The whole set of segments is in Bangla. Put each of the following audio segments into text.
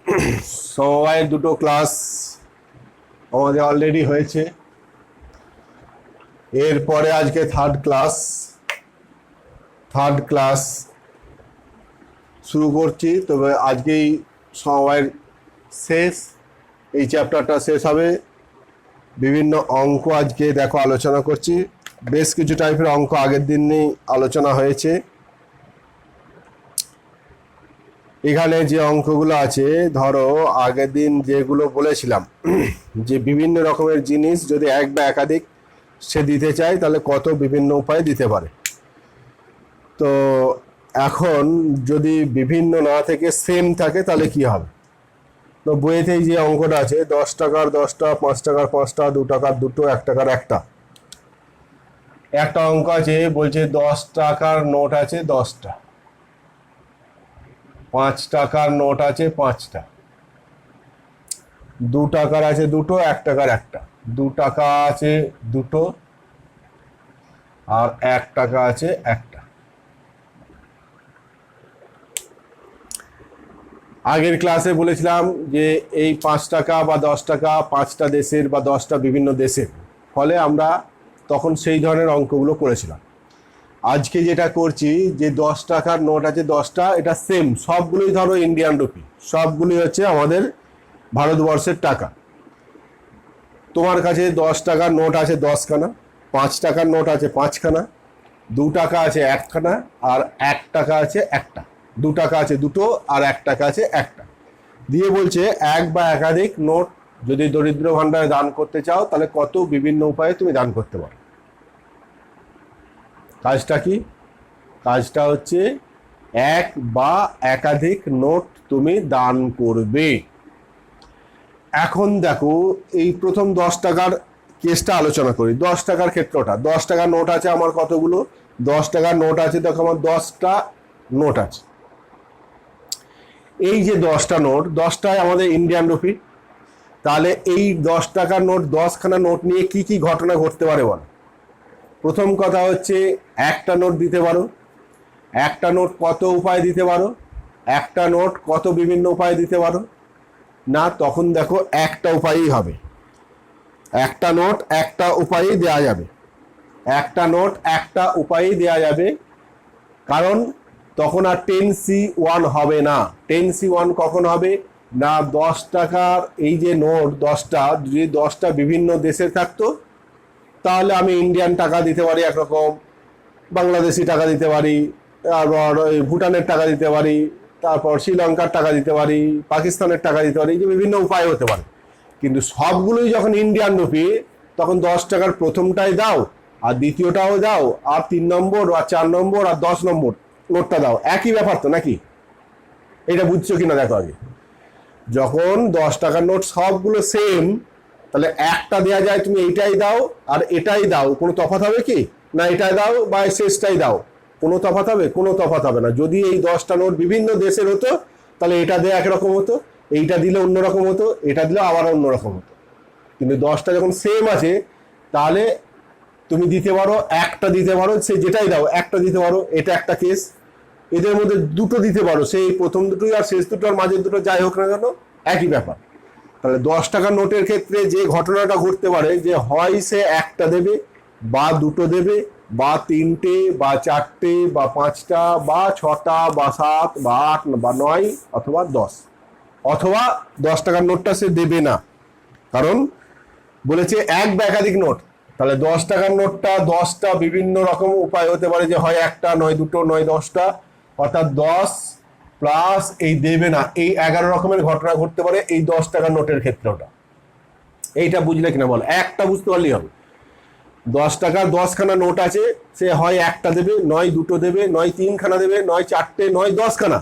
সমবায়ের দুটো ক্লাস আমাদের অলরেডি হয়েছে। এরপরে আজকে থার্ড ক্লাস শুরু করছি। তবে আজকেই সমবায়ের শেষ, এই চ্যাপ্টারটা শেষ হবে। বিভিন্ন অঙ্ক আজকে দেখো আলোচনা করছি। বেশ কিছু টাইপের অঙ্ক আগের দিনই আলোচনা হয়েছে। এখানে যে অঙ্কগুলো আছে, ধরো আগের দিন যেগুলো বলেছিলাম যে বিভিন্ন রকমের জিনিস যদি এক বা একাধিক সে দিতে চায় তাহলে কত বিভিন্ন উপায়ে দিতে পারে। তো এখন যদি বিভিন্ন না থেকে সেম থাকে তাহলে কি হবে? তো বইয়েতেই যে অঙ্কটা আছে 10 টাকার 10টা, 5 টাকার 5টা, 2 টাকার 2টো, 1 টাকার 1টা। একটা অঙ্ক আছে, বলছে 10 টাকার নোট আছে 10টা, 5 টাকার নোট আছে 5টা, 2 টাকার আছে 2টো, 1 টাকার 1টা। 2 টাকা আছে 2টো আর 1 টাকা আছে 1টা। আগের ক্লাসে বলেছিলাম যে এই 5 টাকা বা 10 টাকা 5টা দেশের বা 10টা বিভিন্ন দেশের, ফলে আমরা তখন সেই ধরনের অঙ্কগুলো করেছিলাম। আজকে যেটা করছি যে 10 টাকার নোট আছে 10টা, এটা সেম, সবগুলোই ধরো ইন্ডিয়ান রুপি, সবগুলোই হচ্ছে আমাদের ভারতবর্ষের টাকা। তোমার কাছে 10 টাকার নোট আছে 10খানা, 5 টাকার নোট আছে 5খানা, 2 টাকা আছে 1খানা আর 1 টাকা আছে 1টা। 2 টাকা আছে 2টো আর 1 টাকা আছে 1টা। দিয়ে বলছে এক বা একাধিক নোট যদি দরিদ্র ভাণ্ডারে দান করতে চাও তাহলে কত বিভিন্ন উপায়ে তুমি দান করতে পারো। কাজটা কি? কাজটা হচ্ছে এক বা একাধিক নোট তুমি দান করবে। এখন দেখো এই প্রথম 10 টাকার কেসটা আলোচনা করি। 10 টাকার ক্ষেত্রটা, 10 টাকার নোট আছে আমার কতগুলো? 10 টাকার নোট আছে, দেখো আমার 10টা নোট আছে। এই যে 10টা নোট, 10টায় আমাদের ইন্ডিয়ান রুপি, তাহলে এই 10 টাকার নোট 10খানা নোট নিয়ে কি কি ঘটনা ঘটতে পারে বলো? প্রথম কথা হচ্ছে একটা নোট দিতে পারো। একটা নোট কত উপায় দিতে পারো? একটা নোট কত বিভিন্ন উপায় দিতে পারো? না, তখন দেখো একটা উপায়ই হবে। একটা নোট একটা উপায়ই দেওয়া যাবে। একটা নোট একটা উপায়ই দেওয়া যাবে, কারণ তখন আর 10C1 হবে না। 10C1 কখন হবে না? 10 টাকার এই যে নোট 10টা, যদি 10টা বিভিন্ন দেশের থাকতো তাহলে আমি ইন্ডিয়ান টাকা দিতে পারি একরকম, বাংলাদেশি টাকা দিতে পারি, তারপর ওই ভুটানের টাকা দিতে পারি, তারপর শ্রীলঙ্কার টাকা দিতে পারি, পাকিস্তানের টাকা দিতে পারি, যে বিভিন্ন উপায় হতে পারে। কিন্তু সবগুলোই যখন ইন্ডিয়ান রুপি, তখন 10 টাকার প্রথমটাই দাও আর দ্বিতীয়টাও দাও আর 3 নম্বর আর 4 নম্বর আর 10 নম্বর নোটটা দাও, একই ব্যাপার তো নাকি? এটা বুঝছো কিনা দেখো আগে। যখন 10 টাকার নোট সবগুলো সেম, তাহলে একটা দেওয়া যায়, তুমি এইটাই দাও আর এটাই দাও, কোনো তফাৎ হবে কি? না, এটাই দাও বা শেষটাই দাও, কোনো তফাৎ হবে? কোনো তফাৎ হবে না। যদি এই 10টা নোট বিভিন্ন দেশের হতো তাহলে এটা দেওয়া একরকম হতো, এইটা দিলে অন্যরকম হতো, এটা দিলে আবার অন্যরকম হতো। কিন্তু 10টা যখন সেম আছে তাহলে তুমি দিতে পারো, একটা দিতে পারো, সে যেটাই দাও একটা দিতে পারো, এটা একটা কেস। এদের মধ্যে দুটো দিতে পারো, সেই প্রথম দুটোই আর শেষ দুটো আর মাঝের দুটো যাই হোক না কেন, একই ব্যাপার। তাহলে 10 টাকার নোটের ক্ষেত্রে যে ঘটনাটা ঘটতে পারে যে হয় সে একটা দেবে বা দুটো দেবে বা তিনটে বা চারটে বা 5টা বা 6টা বা 7 বা 8 বা 9 অথবা 10, অথবা 10 টাকার নোটটা সে দেবে না, কারণ বলেছে এক বা একাধিক নোট। তাহলে 10 টাকার নোটটা 10টা বিভিন্ন রকম উপায় হতে পারে, যে হয় একটা, নয় দুটো, নয় 10টা, অর্থাৎ 10 প্লাস এই দেবে না, এই 11 রকমের ঘটনা ঘটতে পারে এই 10 টাকার নোটের ক্ষেত্রটা। এইটা বুঝলে কিনা বল? একটা বুঝতে পারলেই হবে। 10 টাকার 10খানা নোট আছে, সে হয় একটা দেবে, নয় দুটো দেবে, নয় 3খানা দেবে, নয় 4টে, নয় 10খানা,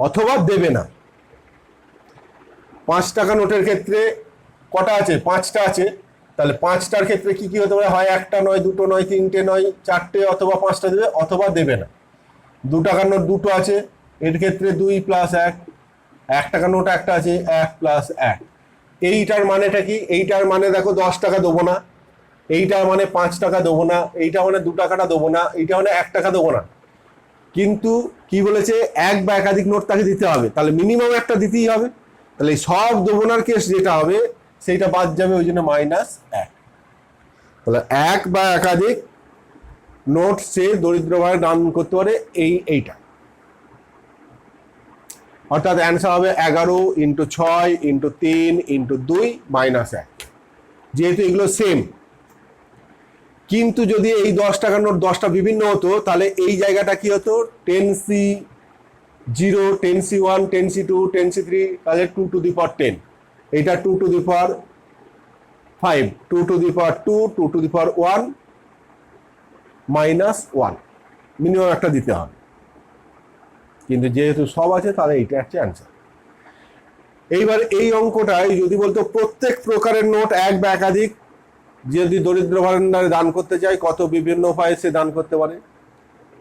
অথবা দেবে না। 5 টাকা নোটের ক্ষেত্রে কটা আছে? 5টা আছে। তাহলে 5টার ক্ষেত্রে কি কি হতে পারে? হয় একটা, নয় দুটো, নয় 3টে, নয় 4টে, অথবা 5টা দেবে, অথবা দেবে না। 2 টাকার নোট দুটো আছে, এর ক্ষেত্রে 2 প্লাস 1। 1 টাকার নোট একটা আছে, 1 প্লাস 1। এইটার মানেটা কি? এইটার মানে দেখো 10 টাকা দেবো না, এইটার মানে 5 টাকা দেবো না, এইটা মানে 2 টাকাটা দেবো না, এইটা মানে 1 টাকা দেবো না। কিন্তু কি বলেছে? এক বা একাধিক নোট তাকে দিতে হবে, তাহলে মিনিমাম একটা দিতেই হবে। তাহলে এই সব দ্রবণার কেস যেটা হবে সেইটা বাদ যাবে, ওই জন্য -1। তাহলে এক বা একাধিক নোট সে দরিদ্রভাবে দান করতে পারে এইটা, অর্থাৎ অ্যান্সার হবে 11 × 6 × 3 × 2 -1। যেহেতু এগুলো সেম, কিন্তু যদি এই 10 টাকার নোট 10টা বিভিন্ন হতো তাহলে এই জায়গাটা কি হতো, 10C0, 10C1, 10C2, 10C3, তাহলে 2 to the power 10, এইটা 2 to the power 5, 2 to the power 2, 2 to the power 1 -1 minimum একটা দিতে হবে। কিন্তু যেহেতু সব আছে তাহলে এইটা হচ্ছে অ্যান্সার। এইবার এই অঙ্কটাই যদি বলতো প্রত্যেক প্রকারের নোট এক বা একাধিক যদি দরিদ্র ভান্ডারে দান করতে চায় কত বিভিন্ন উপায়ে সে দান করতে পারে।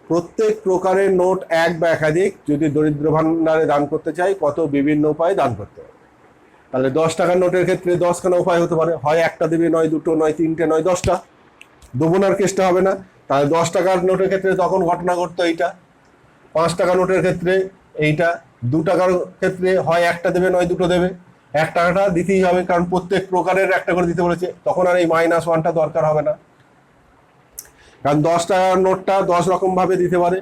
প্রত্যেক প্রকারের নোট এক বা একাধিক যদি দরিদ্র ভান্ডারে দান করতে চায় কত বিভিন্ন উপায়ে দান করতে পারে। তাহলে 10 টাকার নোটের ক্ষেত্রে 10খানা উপায় হতে পারে, হয় একটা দেবে, নয় দুটো, নয় তিনটে, নয় 10টা। দ্রবণার কেসটা হবে না, তাহলে 10 টাকার নোটের ক্ষেত্রে তখন ঘটনা ঘটতো এইটা। 5 টাকা নোটের ক্ষেত্রে এইটা। 2 টাকার ক্ষেত্রে হয় একটা দেবে, নয় দুটো দেবে। 1 টাকাটা দিতেই হবে, কারণ প্রত্যেক প্রকারের একটা করে দিতে বলেছে, তখন আর এই -1টা দরকার হবে না। কারণ 10 টাকার নোটটা 10 রকম ভাবে দিতে পারে,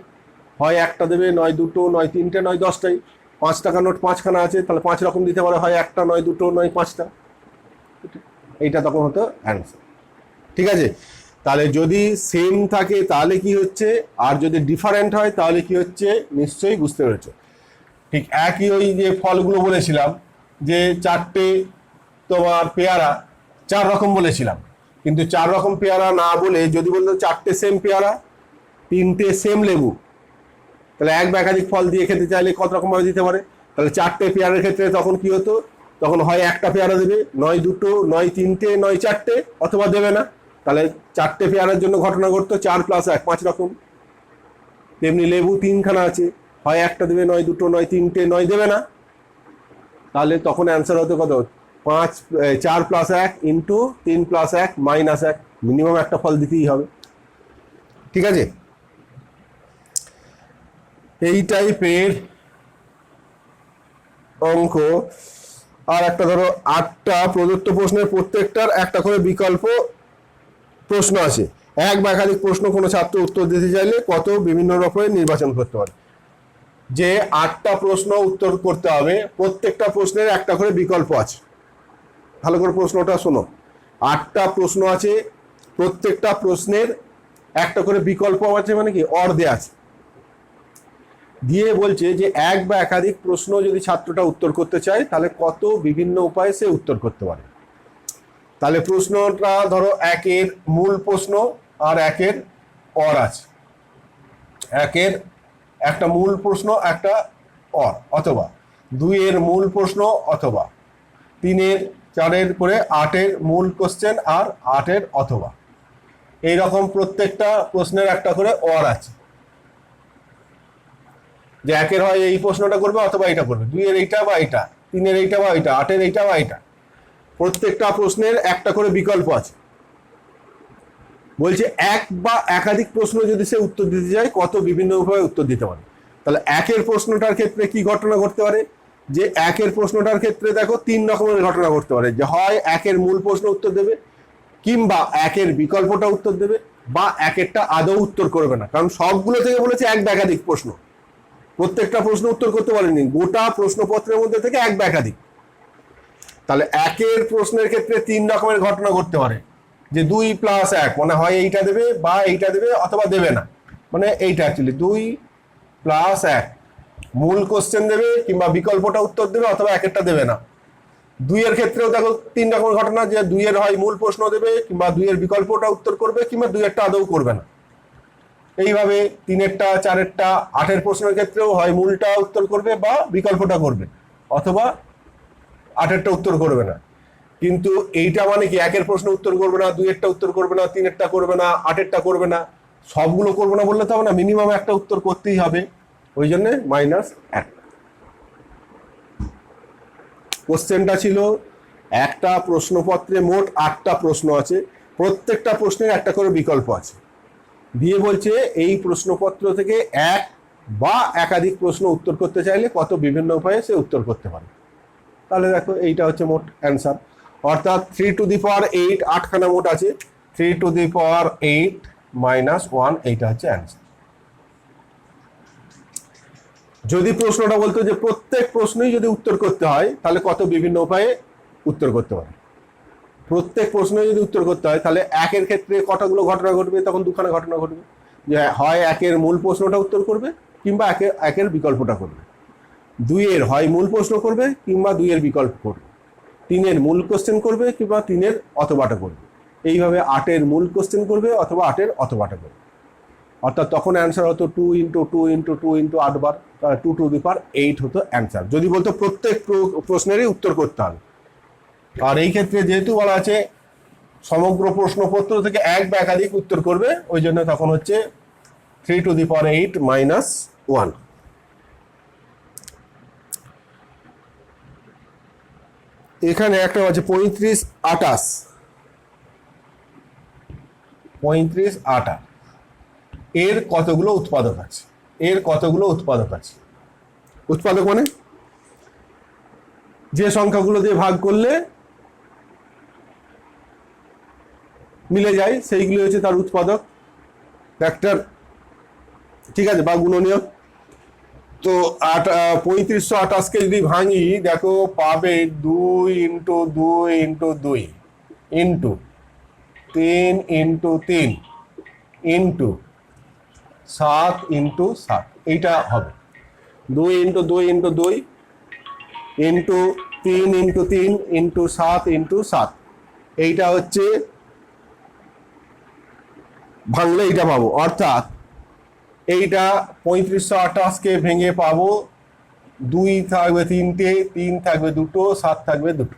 হয় একটা দেবে, নয় দুটো, নয় তিনটে, নয় 10টাই। 5 টাকার নোট 5খানা আছে, তাহলে 5 রকম দিতে পারে, হয় একটা, নয় দুটো, নয় 5টা। এইটা তখন হতো অ্যান্সার। ঠিক আছে, তাহলে যদি সেম থাকে তাহলে কি হচ্ছে, আর যদি ডিফারেন্ট হয় তাহলে কি হচ্ছে নিশ্চয়ই বুঝতে পেরেছো। ঠিক একই ওই যে ফলগুলো বলেছিলাম যে 4টে তোমার পেয়ারা 4 রকম বলেছিলাম, কিন্তু 4 রকম পেয়ারা না বলে যদি বলতো 4টে সেম পেয়ারা, 3টে সেম লেবু, তাহলে এক বা একাধিক ফল দিয়ে খেতে চাইলে কত রকম ভাবে দিতে পারে। তাহলে 4টে পেয়ারার ক্ষেত্রে তখন কি হতো, তখন হয় একটা পেয়ারা দেবে, নয় দুটো, নয় তিনটে, নয় 4টে, অথবা দেবে না। তাহলে 4টে পেয়ারার জন্য ঘটনা ঘটতো 4 + 1 5 রকম। তেমনি লেবু 3খানা আছে, হয় একটা দেবে, নয় দুটো, নয় তিনটে, নয় দেবে না। তাহলে তখন অ্যান্সার হতো কত, 4 + 1 × 3 + 1 -1, মিনিমাম একটা ফল দিতেই হবে। ঠিক আছে, এই টাইপের অঙ্ক। আর একটা ধরো 8টা প্রদত্ত প্রশ্নের প্রত্যেকটার একটা করে বিকল্প প্রশ্ন আছে। এক বা একাধিক প্রশ্ন কোনো ছাত্র উত্তর দিতে চাইলে কত বিভিন্ন রকমের নির্বাচন করতে পারে। যে 8টা প্রশ্ন উত্তর করতে হবে, প্রত্যেকটা প্রশ্নের একটা করে বিকল্প আছে। ভালো করে প্রশ্নটা শোনো, 8টা প্রশ্ন আছে, প্রত্যেকটা প্রশ্নের একটা করে বিকল্প আছে, মানে কি অর দেয়া আছে। দিয়ে বলছে যে এক বা একাধিক প্রশ্ন যদি ছাত্রটা উত্তর করতে চায় তাহলে কত বিভিন্ন উপায়ে সে উত্তর করতে পারে। তাহলে প্রশ্নটা ধরো 1-এর মূল প্রশ্ন আর 1-এর অর আছে, 1-এর একটা মূল প্রশ্ন একটা অর, অথবা 2-এর মূল প্রশ্ন, অথবা 3-এর 4-এর করে 8-এর মূল কোশ্চেন আর 8-এর অথবা। এইরকম প্রত্যেকটা প্রশ্নের একটা করে অর আছে, যে 1-এর হয় এই প্রশ্নটা করবে অথবা এটা করবে, 2-এর এইটা বা এটা, 3-এর এইটা বা এটা, 8-এর এইটা বা এটা। প্রত্যেকটা প্রশ্নের একটা করে বিকল্প আছে। বলছে এক বা একাধিক প্রশ্ন যদি সে উত্তর দিতে যায় কত বিভিন্ন উপায়ে উত্তর দিতে পারে। তাহলে 1-এর প্রশ্নটার ক্ষেত্রে কি ঘটনা ঘটতে পারে, যে 1-এর প্রশ্নটার ক্ষেত্রে দেখো 3 রকমের ঘটনা ঘটতে পারে, যে হয় 1-এর মূল প্রশ্ন উত্তর দেবে, কিংবা 1-এর বিকল্পটা উত্তর দেবে, বা 1-এরটা আদৌ উত্তর করবে না। কারণ সবগুলো থেকে বলেছে এক বা একাধিক প্রশ্ন, প্রত্যেকটা প্রশ্ন উত্তর করতে পারেনি, গোটা প্রশ্নপত্রের মধ্যে থেকে এক বা একাধিক। তাহলে 1-এর প্রশ্নের ক্ষেত্রে 3 রকমের ঘটনা ঘটতে পারে, যে 2 + 1 মানে হয় এইটা দেবে বা এইটা দেবে অথবা দেবে না, মানে এইটা অ্যাকচুয়ালি 2 + 1 মূল কোশ্চেন দেবে, কিংবা বিকল্পটা উত্তর দেবে, অথবা 1-এরটা দেবে না। 2-এর ক্ষেত্রেও দেখো 3 রকমের ঘটনা, যে 2-এর হয় মূল প্রশ্ন দেবে, কিংবা 2-এর বিকল্পটা উত্তর করবে, কিংবা 2-এরটা আদৌ করবে না। এইভাবে 3-এরটা, 4-এরটা, 8-এর প্রশ্নের ক্ষেত্রেও হয় মূলটা উত্তর করবে বা বিকল্পটা করবে, অথবা 8-এরটা উত্তর করবে না। কিন্তু এইটা মানে কি 1-এর প্রশ্ন উত্তর করবে না, 2-এরটা উত্তর করবে না, 3-এরটা করবে না, 8-এরটা করবে না, সবগুলো করবে না বললে তো হবে না, মিনিমাম একটা উত্তর করতেই হবে, ওই জন্য -1। কোশ্চেনটা ছিল একটা প্রশ্নপত্রে মোট 8টা প্রশ্ন আছে, প্রত্যেকটা প্রশ্নের একটা করে বিকল্প আছে। দিয়ে বলছে এই প্রশ্নপত্র থেকে এক বা একাধিক প্রশ্ন উত্তর করতে চাইলে কত বিভিন্ন উপায়ে সে উত্তর করতে পারে। তাহলে দেখো এইটা হচ্ছে মোট অ্যান্সার। অর্থাৎ 3^8 8খানা মোট আছে, 3^8 - 1 এইটা হচ্ছে অ্যান্সার। যদি প্রশ্নটা বলতো যে প্রত্যেক প্রশ্নই যদি উত্তর করতে হয় তাহলে কত বিভিন্ন উপায়ে উত্তর করতে পারে, প্রত্যেক প্রশ্নে যদি উত্তর করতে হয় তাহলে একের ক্ষেত্রে কতগুলো ঘটনা ঘটবে, তখন দুখানা ঘটনা ঘটবে, যে হয় একের মূল প্রশ্নটা উত্তর করবে কিংবা একের বিকল্পটা করবে, দুইয়ের হয় মূল প্রশ্ন করবে কিংবা দুইয়ের বিকল্প করবে, তিনের মূল কোশ্চেন করবে কিংবা তিনের অথবাটা করবে, এইভাবে 8-এর মূল কোশ্চেন করবে অথবা 8-এর অথবাটা করবে। অর্থাৎ তখন অ্যান্সার হতো 2 × 2 × 2 × 8 বার, 2^8 হতো অ্যান্সার, যদি বলতো প্রত্যেক প্রশ্নেরই উত্তর করতে হবে। আর এই ক্ষেত্রে যেহেতু বলা আছে সমগ্র প্রশ্নপত্র থেকে এক বা একাধিক উত্তর করবে, ওই জন্য তখন হচ্ছে 3^8 - 1। এখানে একটা আছে 35-28, 35-28 এর কতগুলো উৎপাদক আছে, এর কতগুলো উৎপাদক আছে। উৎপাদক মানে যে সংখ্যাগুলো দিয়ে ভাগ করলে মিলে যায় সেইগুলো হচ্ছে তার উৎপাদক, ফ্যাক্টর, ঠিক আছে, বা গুণনীয়ক। তো 3528কে যদি ভাঙি দেখো পাবে 2 × 2 × 2 ইন্টু 3 × 3 ইন্টু 7 × 7, এইটা হবে 2 × 2 × 2 ইন্টু 3 × 3 ইন্টু 7 × 7, এইটা হচ্ছে ভাঙলে এইটা পাবো। অর্থাৎ এইটা 3528কে ভেঙে পাবো 2 থাকবে 3টে, 3 থাকবে 2টো, 7 থাকবে 2টো।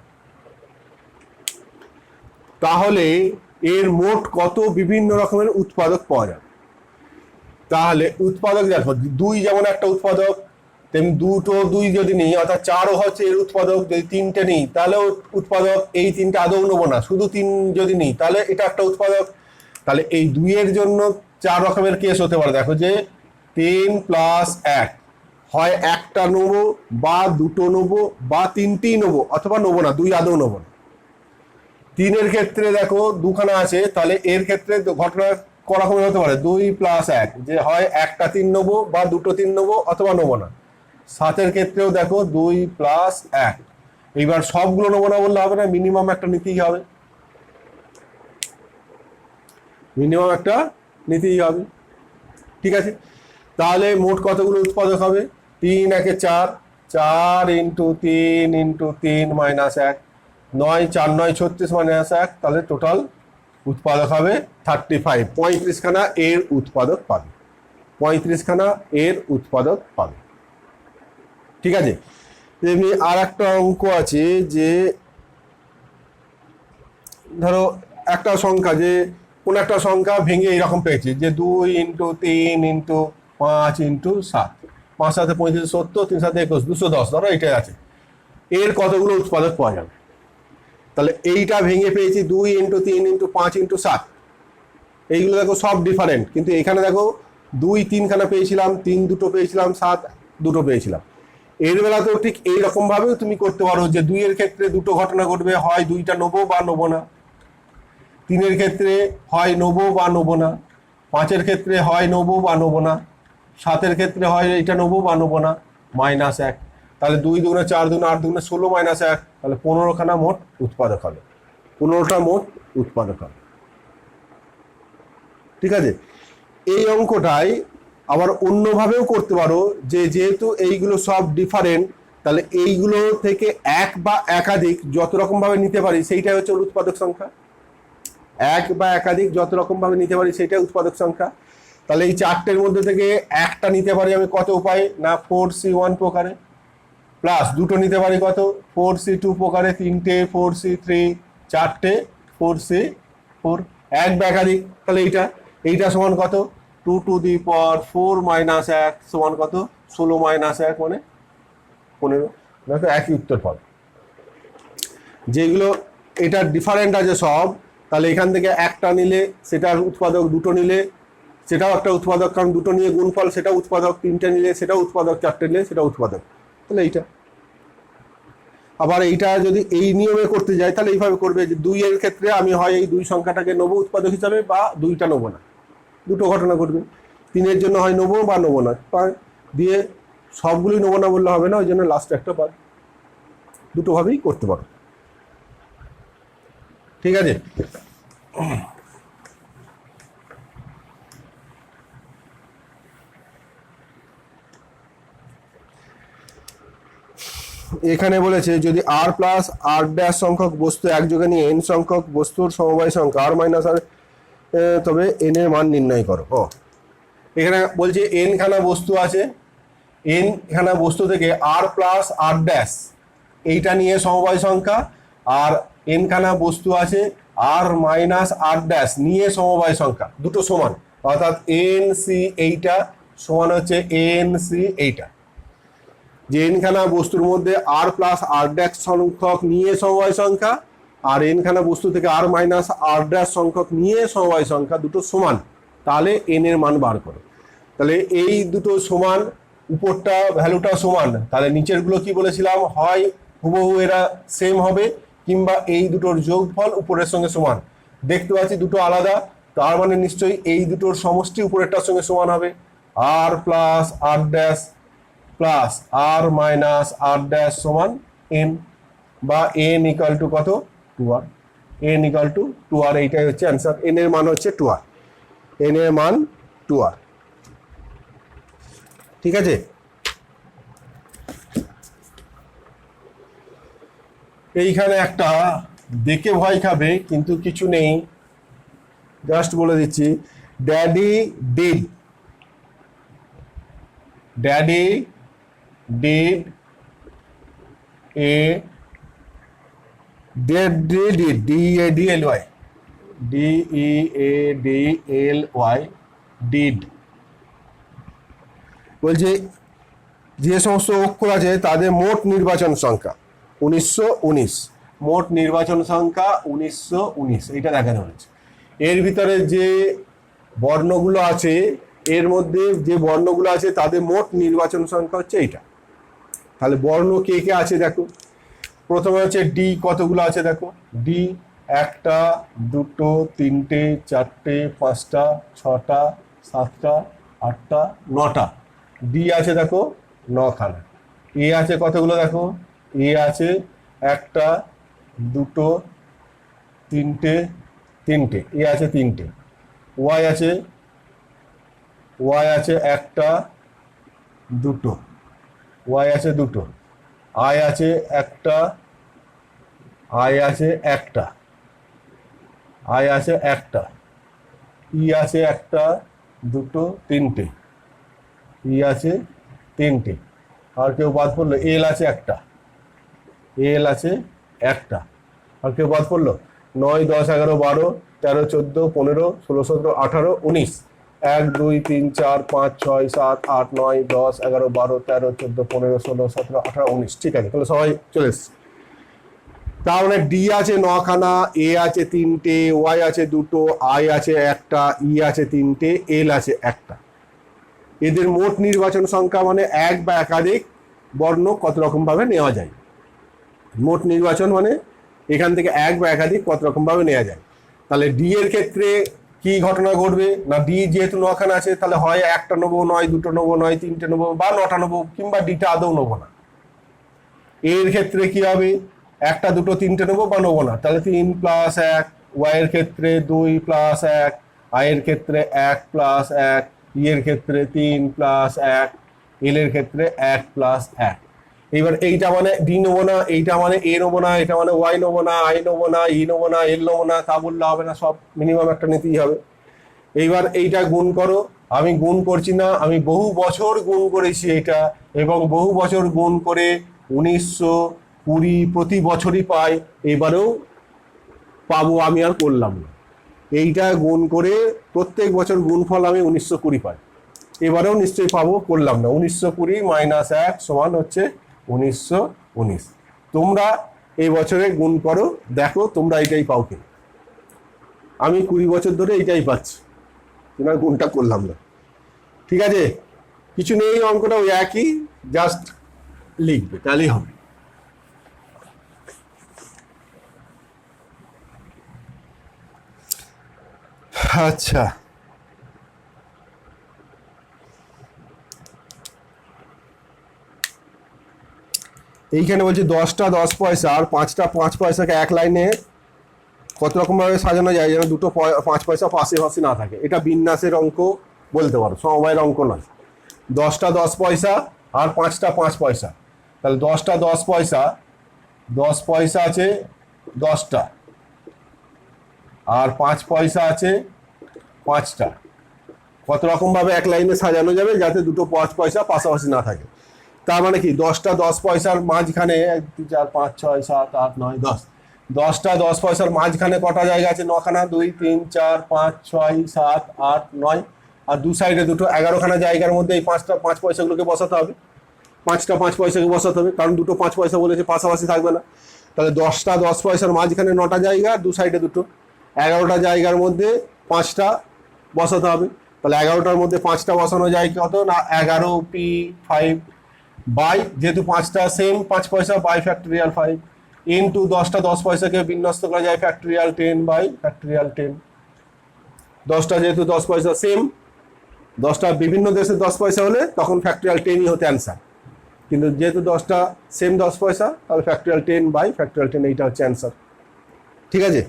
তাহলে এর মোট কত বিভিন্ন রকমের উৎপাদক পাওয়া যাবে। তাহলে উৎপাদক দেখো 2 যেমন একটা উৎপাদক, তেমনি 2টো 2 যদি নিই অর্থাৎ 4ও হচ্ছে এর উৎপাদক, যদি 3টে নিই তাহলেও উৎপাদক, এই 3টে আদৌ নেবো না, শুধু 3 যদি নিই তাহলে এটা একটা উৎপাদক। তাহলে এই 2-এর জন্য 4 রকমের কেস হতে পারে, দেখো যে 3 + 1, হয় একটা নেবো বা 2টো নেবো বা 3টেই নেবো অথবা নেবো না, 2 আদৌ নেবো না। 3-এর ক্ষেত্রে দেখো দুখানা আছে, তাহলে এর ক্ষেত্রে ঘটনা করকম হতে পারে 2 + 1, যে হয় একটা 3 নেবো বা 2টো 3 নেবো অথবা নেবো না। 7-এর ক্ষেত্রেও দেখো 2 + 1, এইবার সবগুলো নেবো না বললে হবে না, মিনিমাম একটা নিতেই হবে, মিনিমাম একটা নিতেই হবে, ঠিক আছে। তাহলে মোট কতগুলো উৎপাদক হবে, 3 × 4, 4 × 3 × 3 - 1, 9 × 4 = 36 - 1, তাহলে টোটাল উৎপাদক হবে 35, 35খানা এর উৎপাদক পাবে, 35খানা এর উৎপাদক পাবে, ঠিক আছে। তেমনি আর একটা অঙ্ক আছে, যে ধরো একটা সংখ্যা, যে কোন একটা সংখ্যা ভেঙে এইরকম পেয়েছি যে 2 × 3 × 5 × 7, 5 × 7 = 35, 70, 3 × 7 = 21, 210, ধরো এইটাই আছে, এর কতগুলো উৎপাদক পাওয়া যাবে। তাহলে এইটা ভেঙে পেয়েছি 2 × 3 × 5 × 7, এইগুলো দেখো সব ডিফারেন্ট, কিন্তু এখানে দেখো 2 3খানা পেয়েছিলাম, 3 2টো পেয়েছিলাম, 7 2টো পেয়েছিলাম। এর বেলাতেও ঠিক এইরকম ভাবেও তুমি করতে পারো, যে 2-এর ক্ষেত্রে 2টো ঘটনা ঘটবে, হয় 2টা নেবো বা নেবো না, 3-এর ক্ষেত্রে হয় নেবো বা নেবো না, 5-এর ক্ষেত্রে হয় নেবো বা নেবো না, 7-এর ক্ষেত্রে হয় এটা নেবো বা নেবো না, -1। তাহলে 2 × 2 = 4, 2 × 8 = 16 - 1, তাহলে 15খানা মোট উৎপাদক হবে, 15টা মোট উৎপাদক হবে, ঠিক আছে। এই অঙ্কটাই আবার অন্যভাবেও করতে পারো, যে যেহেতু এইগুলো সব ডিফারেন্ট, তাহলে এইগুলো থেকে এক বা একাধিক যত রকম ভাবে নিতে পারি সেইটাই হচ্ছে উৎপাদক সংখ্যা, এক বা একাধিক যত রকম ভাবে নিতে পারি সেইটাই উৎপাদক সংখ্যা। তাহলে এই 4টের মধ্যে থেকে একটা নিতে পারি আমি কত উপায়ে, না 4C1 প্রকারে, প্লাস 2টো নিতে পারি কত 4C2 প্রকারে, 3টে 4C3, 4টে 4C4, এক বা একাধিক। তাহলে এইটা সমান কত, 2^4 - 1 সমান কত, 16 - 1 মানে 15, দেখো একই উত্তর পাবে। যেগুলো এটা ডিফারেন্ট আছে সব, তাহলে এখান থেকে একটা নিলে সেটার উৎপাদক, 2টো নিলে সেটাও একটা উৎপাদক, কারণ 2টো নিয়ে গুণফল সেটা উৎপাদক, 3টে নিলে সেটাও উৎপাদক, 4টে নিলে সেটা উৎপাদক, তাহলে এইটা। আবার এইটা যদি এই নিয়মে করতে যাই তাহলে এইভাবে করবে যে 2 এর ক্ষেত্রে আমি হয় এই 2 সংখ্যাটাকে নেবো উৎপাদক হিসাবে বা 2টা নেবো না, দুটো ঘটনা ঘটবে। 3-এর জন্য হয় নেবো বা নেবো না, দিয়ে সবগুলোই নেবো না বললে হবে না, ওই জন্য লাস্টে একটা বাদ। দুটোভাবেই করতে পারো, ঠিক আছে। এখানে বলেছে যদি r প্লাস r ড্যাশ সংখ্যক বস্তু একযোগে নিয়ে n সংখ্যক বস্তুর সমবায় সংখ্যা r মাইনাস r, তবে n এর মান নির্ণয় করো। এখানে বলছে n খানা বস্তু আছে, n খানা বস্তু থেকে r প্লাস r ড্যাশ এইটা নিয়ে সমবায় সংখ্যা, আর n খানা বস্তু আছে r মাইনাস r ড্যাশ নিয়ে সমবায় সংখ্যা, দুটো সমান, অর্থাৎ n c এইটা সমান হচ্ছে n c এইটা। যে n খানা বস্তুর মধ্যে r প্লাস r ড্যাশ সংখ্যক নিয়ে সমবায় সংখ্যা আর n খানা বস্তু থেকে r মাইনাস r ড্যাশ সংখ্যক নিয়ে সমবায় সংখ্যা দুটো সমান, তাহলে n এর মান বার করো। তাহলে এই দুটো সমান, উপরটা ভ্যালুটা সমান, তাহলে নিচেরগুলো কি বলেছিলাম, হয় হুবহু এরা সেম হবে কিংবা এই দুটোর যোগফল উপরের সঙ্গে সমান। দেখতে পাচ্ছি দুটো আলাদা, তার মানে নিশ্চয়ই এই দুটোর সমষ্টি উপরেরটার সঙ্গে সমান হবে, r plus r dash plus r minus r dash সমান n, বা n ইকাল টু কত, 2r, n equal to 2r, এইটাই হচ্ছে অ্যান্সার। n এর মান হচ্ছে 2r, n এর মান 2r, ঠিক আছে। এইখানে একটা দেখে ভয় খাবে কিন্তু কিছু নেই, জাস্ট বলে দিচ্ছি, daddy did A DEADLY did বলছে যে সমস্ত অক্ষর আছে তাদের মোট নির্বাচন সংখ্যা 1919, মোট নির্বাচন সংখ্যা 1919, এইটা দেখানো হয়েছে। এর ভিতরে যে বর্ণগুলো আছে, এর মধ্যে যে বর্ণগুলো আছে তাদের মোট নির্বাচন সংখ্যা হচ্ছে এইটা। তাহলে বর্ণ কে কে আছে দেখো, প্রথমে হচ্ছে ডি, কতগুলো আছে দেখো, ডি 1টা 2টো 3টে 4টে 5টা 6টা 7টা 8টা 9টা, ডি আছে দেখো 9 খানা। এ আছে কতগুলো দেখো, এ আছে 1টা 2টো 3টে, এ আছে 3টে। ওয়াই আছে 1টা 2টো, ওয়াই আছে 2টো। আই আছে 1টা, আই আছে 1টা, আই আছে 1টা। ই আছে 1টা 2টো 3টে, ই আছে 3টে। আর কেউ বাদ পড়লো, এল আছে 1টা, এল আছে 1টা। আর কেউ বাদ পড়লো, 9 10 11 12 13 14 15 16 17 18 19, 1 2 3 4 5 6 7 8 9 10 11 12 13 14 15 16 17 18 19, ঠিক আছে। তাহলে সবাই চলে এসছে। তাহলে ডি আছে 9 খানা, এ আছে 3টে, ওয়াই আছে 2টো, আই আছে 1টা, ই আছে 3টে, এল আছে 1টা। এদের মোট নির্বাচন সংখ্যা মানে এক বা একাধিক বর্ণ কত রকম ভাবে নেওয়া যায়। মোট নির্বাচন মানে এখান থেকে এক বা একাধিক কত রকম ভাবে নেওয়া যায়। তাহলে ডি এর ক্ষেত্রে কি ঘটনা ঘটবে না, ডি যেহেতু 9 খানা আছে তাহলে হয় 1টা নেবো, নয় 2টো নেবো, নয় 3টে নেবো, বা 9টা নেবো, কিংবা ডিটা আদৌ নেবো না। এর ক্ষেত্রে কি হবে, 1টা 2টো 3টে নেবো বা নেবো না, তাহলে 3 প্লাস 1, ওয়াই এর ক্ষেত্রে 2 প্লাস 1, আই এর ক্ষেত্রে 1 প্লাস 1, ই এর ক্ষেত্রে 3 প্লাস 1, এল এর ক্ষেত্রে 1 প্লাস 1। এইবার এইটা মানে ডি নেবো না, এইটা মানে এ নেবো না, এটা মানে ওয়াই নেবো না, আই নেবো না, ই নেবো না, এল নেবো না, তা বললে হবে না, সব মিনিমাম একটা নিতেই হবে। এইবার এইটা গুণ করো, আমি গুণ করছি না, আমি বহু বছর গুণ করেছি এটা, এবং বহু বছর গুণ করে 1920 প্রতি বছরই পাই, এবারেও পাবো, আমি আর করলাম না। এইটা গুণ করে প্রত্যেক বছর গুণফল আমি 1920 পাই, এবারেও নিশ্চয়ই পাবো, করলাম না। 1920 মাইনাস 1 সমান হচ্ছে 1919। তোমরা এই বছরে গুণ করো, দেখো তোমরা এটাই পাও কিনা। আমি 20 বছর ধরে এইটাই পাচ্ছি, তোমরা গুণটা করলাম না, ঠিক আছে। কিছু নেই, অঙ্কটা ওই একই, জাস্ট লিখবে তাহলেই হবে। আচ্ছা, এইখানে বলছি 10টা 10 পয়সা আর 5টা 5 পয়সাকে এক লাইনে কত রকমভাবে সাজানো যায় যেন দুটো 5 পয়সা পাশাপাশি না থাকে। এটা বিন্যাসের অঙ্ক বলতে পারো, সমবায়ের অঙ্ক নয়। 10টা 10 পয়সা আর 5টা 5 পয়সা, তাহলে 10টা 10 পয়সা, 10 পয়সা আছে 10টা, আর 5 পয়সা আছে 5টা। কত রকমভাবে এক লাইনে সাজানো যাবে যাতে দুটো 5 পয়সা পাশাপাশি না থাকে। তার মানে কি 10টা 10 পয়সার মাঝখানে 1 2 4 5 6 7 8 9 10, 10টা 10 পয়সার মাঝখানে কটা জায়গা আছে? 9খানা। 2 3 4 5 6 7 8 9, আর দু সাইডে দুটো 11খানা জায়গার মধ্যে এই 5টা 5 পয়সাগুলোকে বসাতে হবে। 5টা 5 পয়সাকে বসাতে হবে, কারণ দুটো 5 পয়সা বলেছে পাশাপাশি থাকবে না। তাহলে 10টা 10 পয়সার মাঝখানে 9টা জায়গা, দু সাইডে দুটো, 11টা জায়গার মধ্যে 5টা বসাতে হবে। তাহলে 11টার মধ্যে 5টা বসানো যায় কত না 11p5 বাই, যেহেতু 5টা সেম 5 পয়সা, বাই ফ্যাক্টরিয়াল 5 ইন্টু 10টা 10 পয়সাকে বিন্যস্ত করা যায় ফ্যাক্টরিয়াল 10 বাই ফ্যাক্টরিয়াল 10। 10টা যেহেতু 10 পয়সা সেম, 10টা বিভিন্ন দেশে 10 পয়সা হলে তখন ফ্যাক্টরিয়াল 10ই হতে অ্যান্সার, কিন্তু যেহেতু 10টা সেম 10 পয়সা তাহলে ফ্যাক্টরিয়াল 10 বাই ফ্যাক্টরিয়াল 10 এইটা হচ্ছে অ্যান্সার। ঠিক আছে?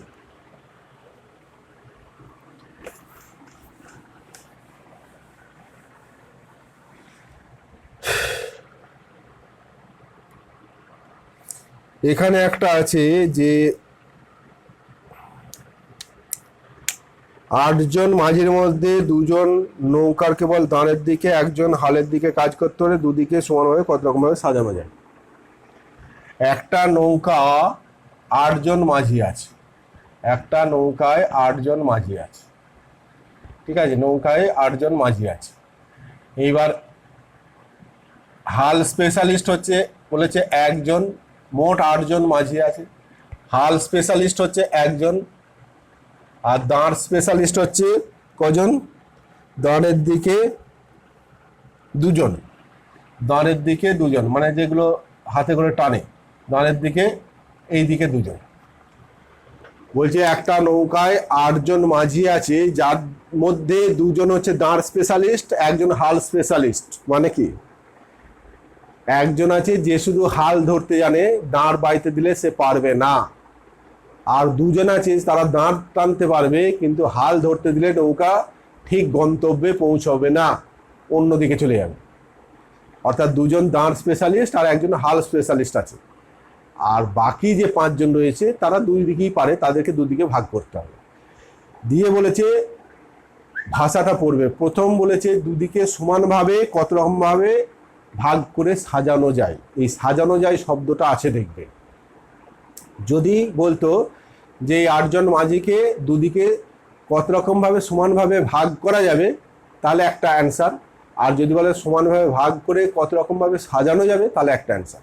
এখানে একটা আছে যে 8 জন মাঝির মধ্যে 2 জন নৌকার কেবল দাঁড়ের দিকে, 1 জন হালের দিকে কাজ করতে হলে দুদিকে সমানভাবে কত রকমভাবে সাজানো যায়। একটা নৌকা 8 জন মাঝি আছে, একটা নৌকায় 8 জন মাঝি আছে। ঠিক আছে, নৌকায় 8 জন মাঝি আছে। এইবার হাল স্পেশালিস্ট হচ্ছে বলেছে 1 জন, মোট 8 জন মাঝি আছে। হাল স্পেশালিস্ট হচ্ছে 1 জন, আর দাঁড় স্পেশালিস্ট হচ্ছে কজন? দাঁড়ের দিকে 2 জন, দাঁড়ের দিকে 2 জন, মানে যেগুলো হাতে করে টানে, দাঁড়ের দিকে এই দিকে 2 জন। বলছে একটা নৌকায় 8 জন মাঝি আছে, যার মধ্যে 2 জন হচ্ছে দাঁড় স্পেশালিস্ট, 1 জন হাল স্পেশালিস্ট। মানে কি, 1 জন আছে যে শুধু হাল ধরতে জানে, দাঁড় বাইতে দিলে সে পারবে না, আর 2 জন আছে তারা দাঁড় টানতে পারবে কিন্তু হাল ধরতে দিলে নৌকা ঠিক গন্তব্যে পৌঁছবে না, অন্যদিকে চলে যাবে। অর্থাৎ 2 জন দাঁড় স্পেশালিস্ট আর 1 জন হাল স্পেশালিস্ট আছে, আর বাকি যে 5 জন রয়েছে তারা 2 দিকেই পারে, তাদেরকে 2 দিকে ভাগ করতে হবে। দিয়ে বলেছে ভাষাটা পড়বে। প্রথম বলেছে 2 দিকে সমানভাবে কত রকমভাবে ভাগ করে সাজানো যায়। এই সাজানো যায় শব্দটা আছে দেখবে। যদি বলতো যে এই 8 জন মাঝিকে 2 দিকে কত রকমভাবে সমানভাবে ভাগ করা যাবে, তাহলে একটা অ্যান্সার। আর যদি বলে সমানভাবে ভাগ করে কত রকমভাবে সাজানো যাবে, তাহলে একটা অ্যান্সার।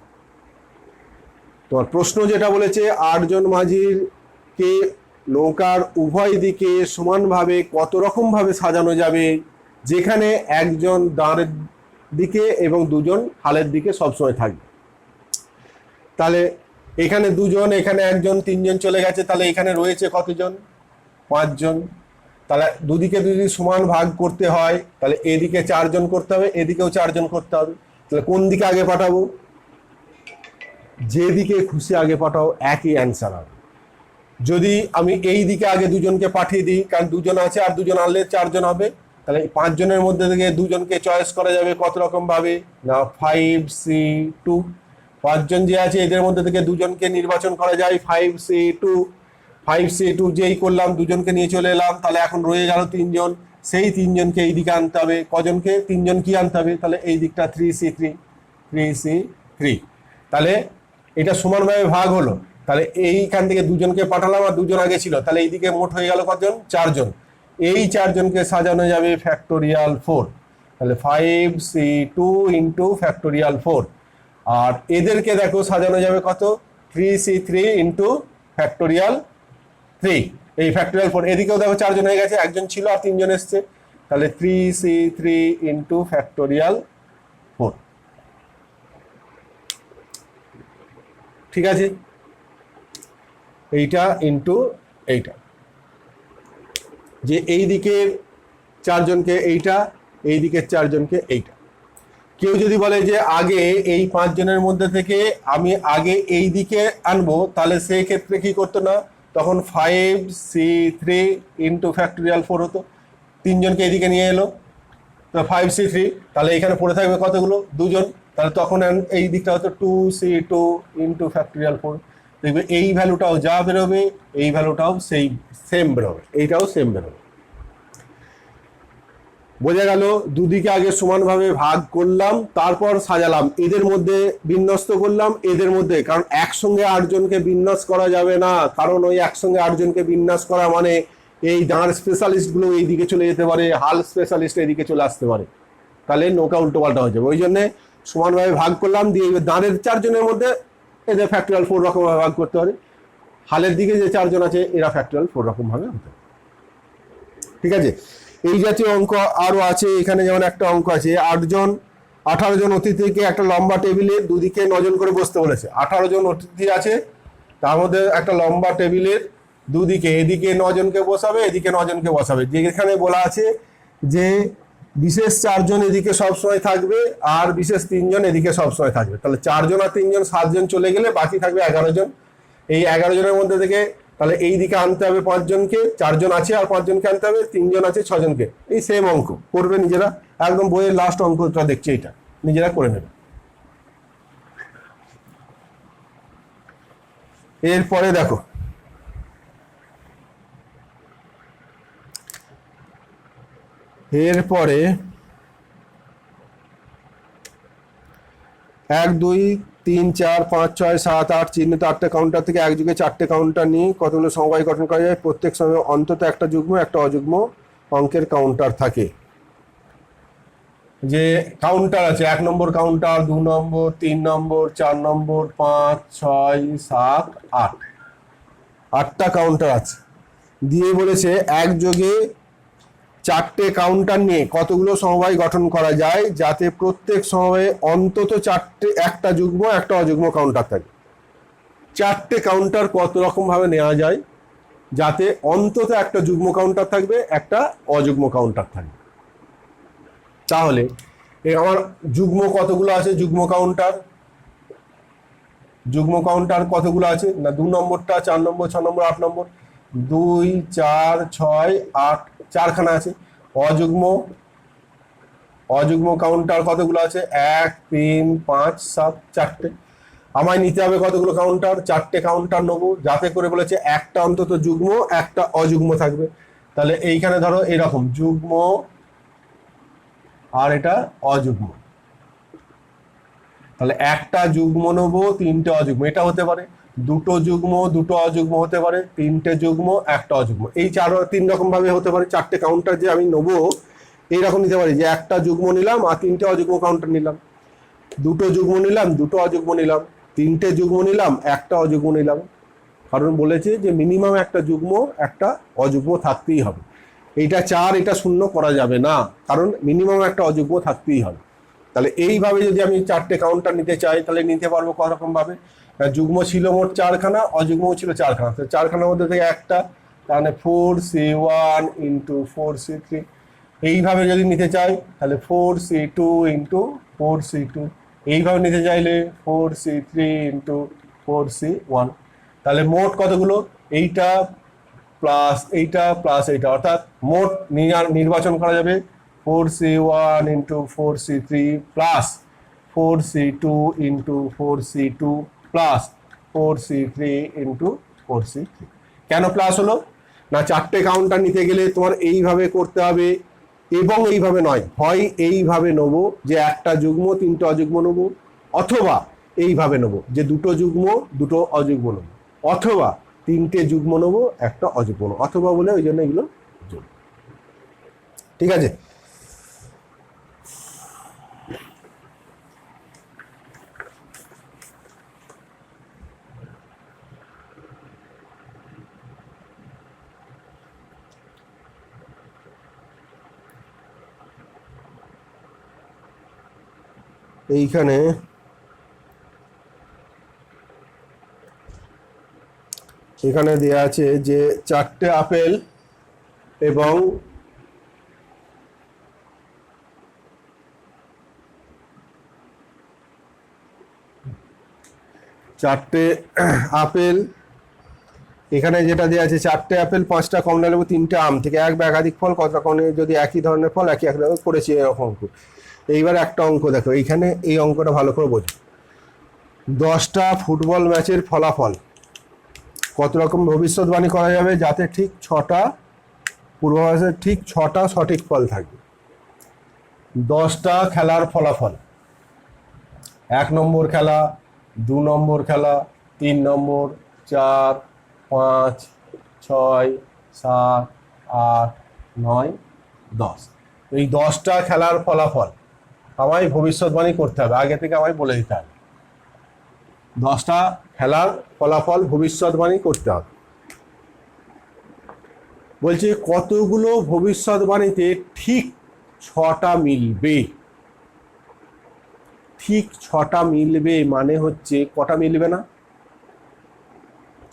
তোমার প্রশ্ন যেটা বলেছে 8 জন মাঝিরকে নৌকার উভয় দিকে সমানভাবে কত রকমভাবে সাজানো যাবে, যেখানে 1 জন দাঁড়ের দিকে এবং 2 জন হালের দিকে সবসময় থাকবে। তাহলে এখানে 2 জন, এখানে 1 জন, 3 জন চলে গেছে, তাহলে এখানে রয়েছে কতজন? 5 জন। তাহলে দুদিকে যদি সমান ভাগ করতে হয় তাহলে এদিকে 4 জন করতে হবে, এদিকেও 4 জন করতে হবে। তাহলে কোন দিকে আগে পাঠাবো? যেদিকে খুশি আগে পাঠাও, একই অ্যান্সার হবে। যদি আমি এই দিকে আগে 2 জনকে পাঠিয়ে দিই, কারণ 2 জন আছে আর 2 জন আনলে 4 জন হবে, তাহলে 5 জনের মধ্যে থেকে 2 জনকে চয়েস করা যাবে কত রকম ভাবে না 5C2। 5 জন যে আছে এদের মধ্যে থেকে 2 জনকে নির্বাচন করা যায় 5C2। 5C2 যেই করলাম, 2 জনকে নিয়ে চলে এলাম, তাহলে এখন রয়ে গেল 3 জন। সেই 3 জনকে এই দিকে আনতে হবে। কজনকে? 3 জন কি আনতে হবে? তাহলে এই দিকটা 3C3। তাহলে এটা সমানভাবে ভাগ হলো। তাহলে এইখান থেকে 2 জনকে পাঠালাম আর 2 জন আগে ছিল, তাহলে এইদিকে মোট হয়ে গেল কতজন? 4 জন। এই 4 জনকে সাজানো যাবে ফ্যাক্টোরিয়াল 4। তাহলে 5C2 ইন্টু ফ্যাক্টোরিয়াল 4। আর এদেরকে দেখো সাজানো যাবে কত? 3C3 into factorial 3। এই ফ্যাক্টোরিয়াল 4 এদিকেও দেখো 4 জন হয়ে গেছে, 1 জন ছিল আর 3 জন এসছে, তাহলে 3C3 ইন্টু ফ্যাক্টোরিয়াল 4। ঠিক আছে, এইটা ইন্টু এইটা। যে এই দিকের চারজনকে এইটা, এই দিকের চারজনকে এইটা। কেউ যদি বলে যে আগে এই 5 জনের মধ্যে থেকে আমি আগে এই দিকে আনবো, তাহলে সেই ক্ষেত্রে কি করতো না, তখন 5c3 ইন্টু ফ্যাক্টোরিয়াল 4 হতো। 3 জনকে এদিকে নিয়ে এলো, তো 5c3, তাহলে এখানে পড়ে থাকবে কতগুলো, 2 জন, তাহলে তখন এই দিকটা হতো 2c2 ইন্টু ফ্যাক্টোরিয়াল 4। দেখবে এই ভ্যালুটাও যা বেরোবে এই ভ্যালুটাও সেম বেরোবে, এইটাও সেম বেরোবে। বোঝা গেল? দুদিকে আগে সমানভাবে ভাগ করলাম, তারপর সাজালাম, এদের মধ্যে বিন্যস্ত করলাম, এদের মধ্যে, কারণ একসঙ্গে 8 জনকে বিন্যাস করা যাবে না, কারণ ওই একসঙ্গে 8 জনকে বিন্যাস করা মানে এই দাঁড় স্পেশালিস্ট গুলো এইদিকে চলে যেতে পারে, হাল স্পেশালিস্ট এইদিকে চলে আসতে পারে, তাহলে নৌকা উল্টো পাল্টা হয়ে যাবে। ওই জন্য সমানভাবে ভাগ করলাম, দিয়ে দাঁড়ের 4 জনের মধ্যে এদের ফ্যাক্টরিয়াল 4 রকম ভাগ করতে পারে, হালের দিকে যে 4 জন আছে এরা ফ্যাক্টরিয়াল 4 রকম ভাবে হতে পারে। ঠিক আছে? এই জাতীয় অঙ্ক আরো আছে। এখানে যেমন একটা অঙ্ক আছে, 18 জন অতিথিকে একটা লম্বা টেবিলে দুদিকে 9 জন করে বসতে বলেছে। 18 জন অতিথি আছে, তার মধ্যে একটা লম্বা টেবিলের দুদিকে, এদিকে 9 জনকে বসাবে, এদিকে 9 জনকে বসাবে। যেখানে বলা আছে যে বিশেষ 4 জন এদিকে সবসময় থাকবে আর বিশেষ 3 জন এদিকে সবসময় থাকবে, তাহলে 4 জন আর 3 জন 7 জন চলে গেলে বাকি থাকবে 11 জন। এই 11 জনের মধ্যে থেকে তাহলে এই দিকে আনতে হবে 5 জনকে, 4 জন আছে আর 5 জনকে আনতে হবে, 3 জন আছে 6 জনকে। এই সেম অঙ্ক করবে নিজেরা, একদম বইয়ের লাস্ট অঙ্কটা দেখছি, এটা নিজেরা করে নেবে। এরপরে দেখো, এরপরে 1 2 3 4 5 6 7 8 চিহ্নিত 8টে কাউন্টার থেকে একযোগে 4টে কাউন্টার নিয়ে কতগুলো সমবায় গঠন করা যায়। প্রত্যেক সময় অন্তত একটা যুগ্ম একটা অযুগ্ম অঙ্কের কাউন্টার থাকে। যে কাউন্টার আছে, 1 নম্বর কাউন্টার, 2 নম্বর, 3 নম্বর, 4 নম্বর, 5 6 7 8, 8টা কাউন্টার আছে। দিয়ে বলেছে একযোগে 4টে কাউন্টার নিয়ে কতগুলো সমবায় গঠন করা যায় যাতে প্রত্যেক সমবায়ে অন্তত একটা যুগ্ম একটা অযুগ্ম কাউন্টার থাকে। 4টে কাউন্টার কত রকম ভাবে নেওয়া যায় যাতে অন্তত একটা যুগ্ম কাউন্টার থাকবে, একটা অযুগ্ম কাউন্টার থাকবে। তাহলে আমার যুগ্ম কতগুলো আছে, যুগ্ম কাউন্টার কতগুলো আছে না, 2 নম্বরটা, 4 নম্বর, 6 নম্বর, 8 নম্বর, 2 4 6 8, 4খানা আছে। অযুগ্ম কাউন্টার কতগুলো আছে, 1 3 5 7, 4টে। আমায় নিতে হবে কতগুলো কাউন্টার, 4টে কাউন্টার নেবো, যাতে করে বলেছে একটা অন্তত যুগ্ম একটা অযুগ্ম থাকবে। তাহলে এইখানে ধরো এরকম যুগ্ম আর এটা অযুগ্ম, তাহলে একটা যুগ্ম নেবো, 3টে অযুগ্ম, এটা হতে পারে। 2টো যুগ্ম 2টো অযুগ্ম হতে পারে, 3টে যুগ্ম একটা অযুগ্ম, এই 3 রকম ভাবে হতে পারে। 4টে কাউন্টার যে আমি নেবো এইরকম নিতে পারি, যে একটা যুগ্ম নিলাম আর 3টে অযুগ্ম কাউন্টার নিলাম, 2টো যুগ্ম নিলাম 2টো অযুগ্ম নিলাম, 3টে যুগ্ম নিলাম একটা অযুগ্ম নিলাম। কারণ বলেছে যে মিনিমাম একটা যুগ্ম একটা অযুগ্ম থাকতেই হবে। এইটা 4 এটা 0 করা যাবে না, কারণ মিনিমাম একটা অযুগ্ম থাকতেই হবে। তাহলে এইভাবে যদি আমি 4টে কাউন্টার নিতে চাই তাহলে নিতে পারবো কতরকম ভাবে, যুগ্ম ছিল মোট 4খানা, অযুগ্ম ছিল 4খানা, তো 4খানার মধ্যে থেকে একটা, তাহলে 4c1 ইন্টু 4c3। এইভাবে যদি নিতে চাই তাহলে 4c2 ইন্টু 4c2, এইভাবে নিতে চাইলে 4c3 ইন্টু 4c1। তাহলে মোট কতগুলো, এইটা প্লাস এইটা প্লাস এইটা, অর্থাৎ মোট নির্বাচন করা যাবে 4c1 into 4c3 plus 4c2 into 4c2 plus 4c3 into 4c3। কেন প্লাস হলো না, 4টে কাউন্টার নিতে গেলে তোমার এইভাবে করতে হবে এবং এইভাবে নয়, হয় এইভাবে নেবো যে একটা যুগ্ম 3টে অযুগ্ম নেবো, অথবা এইভাবে নেবো যে 2টো যুগ্ম 2টো অযুগ্ম নেবো, অথবা 3টে যুগ্ম নেবো একটা অযুগ্ম নেবো, অথবা বলে ওই জন্য এগুলো যোগ। ঠিক আছে? এইখানে এখানে দেয়া আছে যে 4টে আপেল এবং চারটে আপেল, এখানে যেটা দেওয়া আছে 4টে আপেল, 5টা কমলা লেবু, 3টে আম থেকে এক বা একাধিক ফল কত রকম, যদি একই ধরনের ফল একই এক রকম করেছি এরকম অঙ্ক। এইবার একটা অঙ্ক দেখো, এইখানে এই অঙ্কটা ভালো করে বোঝো। 10টা ফুটবল ম্যাচের ফলাফল কত রকম ভবিষ্যৎবাণী করা যাবে যাতে ঠিক 6টা পূর্বাভাসের ঠিক 6টা সঠিক ফল থাকবে। 10টা খেলার ফলাফল, 1 নম্বর খেলা, 2 নম্বর খেলা, 3 নম্বর, 4, 5, 6, 7, 8, 9, 10। এই 10টা খেলার ফলাফল আমায় ভবিষ্যৎবাণী করতে হবে, আগে থেকে আমায় বলে দিতে হবে। 10টা খেলার ফলাফল ভবিষ্যৎবাণী করতে হবে। বলছি কতগুলো ভবিষ্যৎবাণীতে ঠিক 6টা মিলবে। ঠিক 6টা মিলবে মানে হচ্ছে কটা মিলবে না?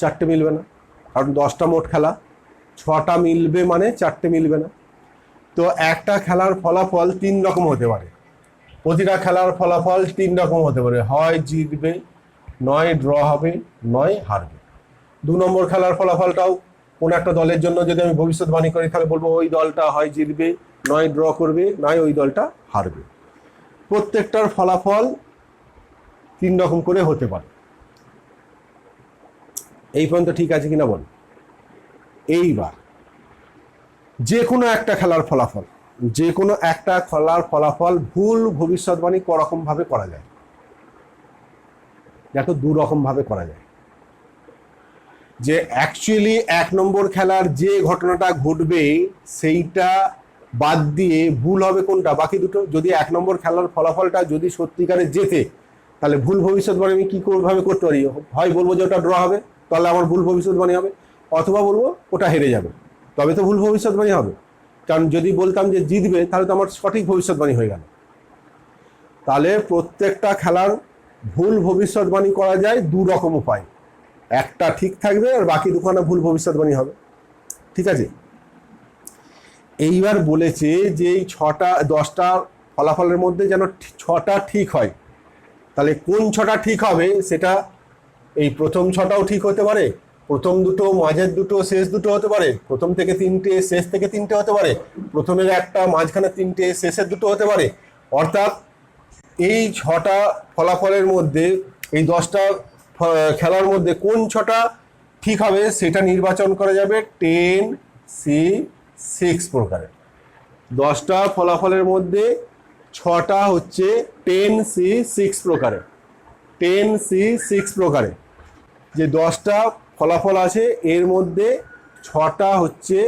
4টে মিলবে না, কারণ 10টা মোট খেলা। 6টা মিলবে মানে 4টে মিলবে না। তো একটা খেলার ফলাফল 3 রকম হতে পারে, প্রতিটা খেলার ফলাফল 3 রকম হতে পারে, হয় জিতবে, নয় ড্র হবে, নয় হারবে। 2 নম্বর খেলার ফলাফলটাও কোনো একটা দলের জন্য যদি আমি ভবিষ্যৎবাণী করি তাহলে বলবো ওই দলটা হয় জিতবে, নয় ড্র করবে, নয় ওই দলটা হারবে। প্রত্যেকটার ফলাফল 3 রকম করে হতে পারে। এই পর্যন্ত ঠিক আছে কিনা বল। এইবার যে কোনো একটা খেলার ফলাফল, যে কোনো একটা খেলার ফলাফল ভুল ভবিষ্যৎবাণী করকম ভাবে করা যায়। দেখো 2 রকম ভাবে করা যায়। যে অ্যাকচুয়ালি 1 নম্বর খেলার যে ঘটনাটা ঘটবে সেইটা বাদ দিয়ে ভুল হবে কোনটা? বাকি দুটো। যদি 1 নম্বর খেলার ফলাফলটা যদি সত্যিকারে জেতে তাহলে ভুল ভবিষ্যৎবাণী আমি কি ভাবে করতে পারি? হয় বলবো যে ওটা ড্র হবে, তাহলে আমার ভুল ভবিষ্যৎবাণী হবে, অথবা বলবো ওটা হেরে যাবে, তবে তো ভুল ভবিষ্যৎবাণী হবে। কারণ যদি বলতাম যে জিতবে তাহলে তো আমার সঠিক ভবিষ্যৎবাণী হয়ে গেল। তাহলে প্রত্যেকটা খেলার ভুল ভবিষ্যৎবাণী করা যায় 2 রকম উপায়, একটা ঠিক থাকবে আর বাকি দুখানা ভুল ভবিষ্যৎবাণী হবে। ঠিক আছে, এইবার বলেছে যে এই 10টা ফলাফলের মধ্যে যেন 6টা ঠিক হয়। তাহলে কোন 6টা ঠিক হবে সেটা এই প্রথম 6টাও ঠিক হতে পারে, প্রথম দুটো, মাঝের দুটো, শেষ দুটো হতে পারে, প্রথম থেকে 3টে, শেষ থেকে 3টে হতে পারে, প্রথমের একটা, মাঝখানে 3টে, শেষের দুটো হতে পারে। অর্থাৎ এই 6টা ফলাফলের মধ্যে এই 10টা খেলার মধ্যে কোন 6টা ঠিক হবে সেটা নির্বাচন করা যাবে 10C6 প্রকারে। 10টা ফলাফলের মধ্যে 6টা হচ্ছে 10C6 প্রকারে। 10C6 প্রকারে যে 10টা ফলাফল আছে এর মধ্যে 6টা হচ্ছে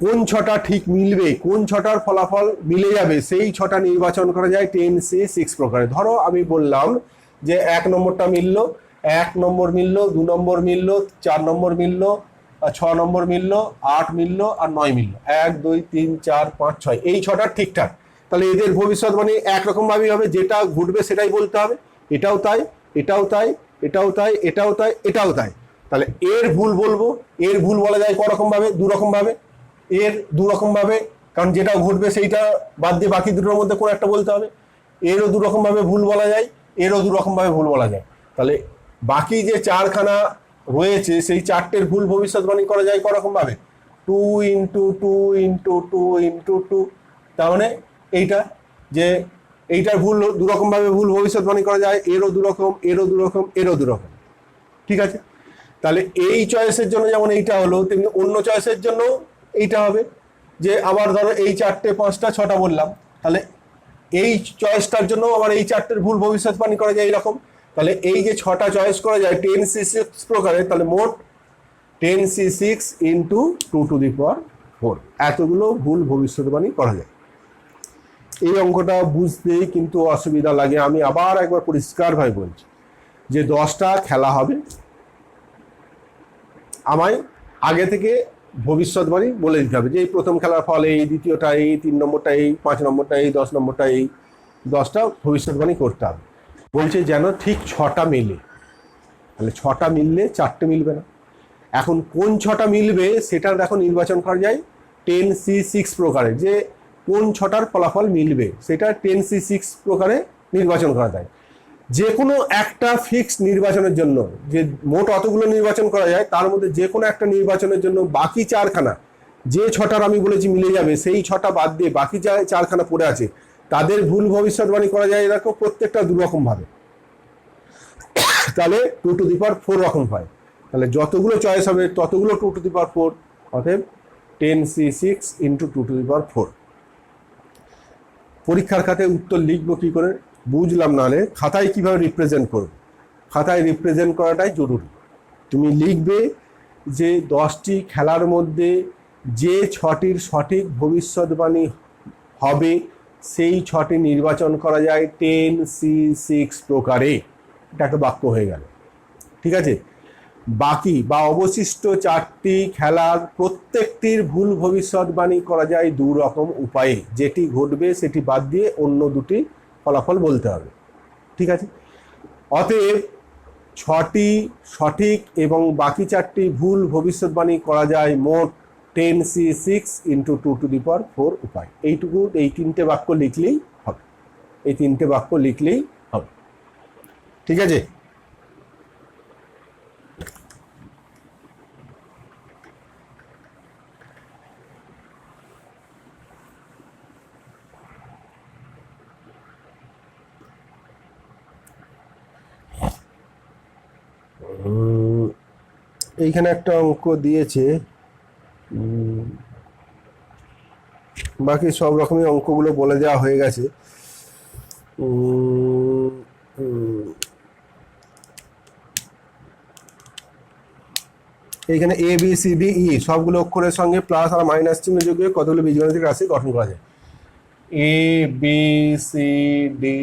কোন 6টা ঠিক মিলবে, কোন 6টার ফলাফল মিলে যাবে সেই 6টা নির্বাচন করা যায় 10C6 প্রকারে। ধরো আমি বললাম যে 1 নম্বরটা মিলল, 1 নম্বর মিলল, 2 নম্বর মিলল, 4 নম্বর মিলল, 6 নম্বর মিলল, 8 মিলল আর 9 মিলল। 1, 2, 3, 4, 5, 6 এই 6টা ঠিকঠাক। তাহলে এদের ভবিষ্যৎবাণী একরকম ভাবেই হবে, যেটা ঘটবে সেটাই বলতে হবে। এটাও তাই, এটাও তাই, এটাও তাই, এটাও তাই, এটাও তাই। তাহলে এর ভুল বলবো। এর ভুল বলা যায় করকম ভাবে? 2 রকম ভাবে। এর 2 রকম ভাবে, কারণ যেটা ঘটবে সেইটা বাদ দিয়ে বাকি দুটোর মধ্যে কোনো একটা বলতে হবে। এরও 2 রকম ভাবে ভুল বলা যায়, এরও 2 রকম ভাবে ভুল বলা যায়। তাহলে বাকি যে 4খানা রয়েছে সেই 4টের ভুল ভবিষ্যৎবাণী করা যায় করকম ভাবে? 2 × 2 × 2 × 2। তার মানে এইটা যে এইটার ভুল 2 রকম ভাবে ভুল ভবিষ্যৎবাণী করা যায়, এরও 2 রকম, এরও 2 রকম, এরও 2 রকম। ঠিক আছে, তাহলে এই চয়েসের জন্য যেমন এইটা হলো তেমনি অন্য চয়েসের জন্য এইটা হবে। যে আবার ধরো এই 4টে, 5টা, 6টা বললাম, তাহলে এই চয়েসটার জন্য আবার এই 4টের ভুল ভবিষ্যৎবাণী করা যায় এইরকম। তাহলে এই যে 6টা চয়েস করা যায় 10C6 প্রকারে, তাহলে মোট 10C6 × 2⁴ এতগুলো ভুল ভবিষ্যৎবাণী করা যায়। এই অঙ্কটা বুঝতেই কিন্তু অসুবিধা লাগে। আমি আবার একবার পরিষ্কারভাবে বলছি যে 10টা খেলা হবে, আমায় আগে থেকে ভবিষ্যৎবাণী বলে দিতে হবে যে এই প্রথম খেলার ফল এই, দ্বিতীয়টা এই, 3 নম্বরটা এই, 5 নম্বরটা এই, 10 নম্বরটা এই। 10টা ভবিষ্যৎবাণী করতে হবে। বলছে যেন ঠিক 6টা মিলে। তাহলে 6টা মিললে 4টে মিলবে না। এখন কোন ছটা মিলবে সেটা দেখো নির্বাচন করা যায় 10C6 প্রকারে, যে কোন ছটার ফলাফল মিলবে সেটা 10C6 প্রকারে নির্বাচন করা যায়। যে কোনো একটা ফিক্স নির্বাচনের জন্য, যে মোট অতগুলো নির্বাচন করা যায় তার মধ্যে যে কোনো একটা নির্বাচনের জন্য বাকি চারখানা, যে ছটার আমি বলেছি মিলে যাবে সেই ছটা বাদ দিয়ে বাকি চারখানা পড়ে আছে তাদের ভুল ভবিষ্যৎবাণী করা যায় দেখো প্রত্যেকটা দুরকম ভাবে। তাহলে 2^4 রকম হয়, তাহলে যতগুলো চয়েস হবে ততগুলো 2^4, অতএব 10C6 × 2^4। পরীক্ষার খাতায় উত্তর লিখবো কি করে বুঝলাম না, হলে খাতায় কিভাবে রিপ্রেজেন্ট করবে, খাতায় রিপ্রেজেন্ট করাটাই জরুরি। তুমি লিখবে যে 10টি খেলার মধ্যে যে 6টির সঠিক ভবিষ্যৎবাণী হবে সেই 6টি নির্বাচন করা যায় 10C6 প্রকারে। এটা একটা বাক্য হয়ে গেল, ঠিক আছে। বাকি বা অবশিষ্ট 4টি খেলার প্রত্যেকটির ভুল ভবিষ্যৎবাণী করা যায় 2 রকম উপায়ে, যেটি ঘটবে সেটি বাদ দিয়ে অন্য 2টি ফলাফল বলতে হবে, ঠিক আছে। অতএব 6টি সঠিক এবং বাকি 4টি ভুল ভবিষ্যৎবাণী করা যায় মোট 10C6 × 2^4 উপায়। এইটুকু, এই 3টে বাক্য লিখলেই হবে, এই 3টে বাক্য লিখলেই হবে, ঠিক আছে। এইখানে একটা অঙ্ক দিয়েছে, বাকি সব রকমই অঙ্কগুলো বলে দেওয়া হয়ে গেছে। এইখানে ABCDE সবগুলো অক্ষরের সঙ্গে প্লাস আর মাইনাস চিহ্ন যোগ করে কতগুলো বীজগাণিতিক রাশি গঠন করা যায়। ABCDE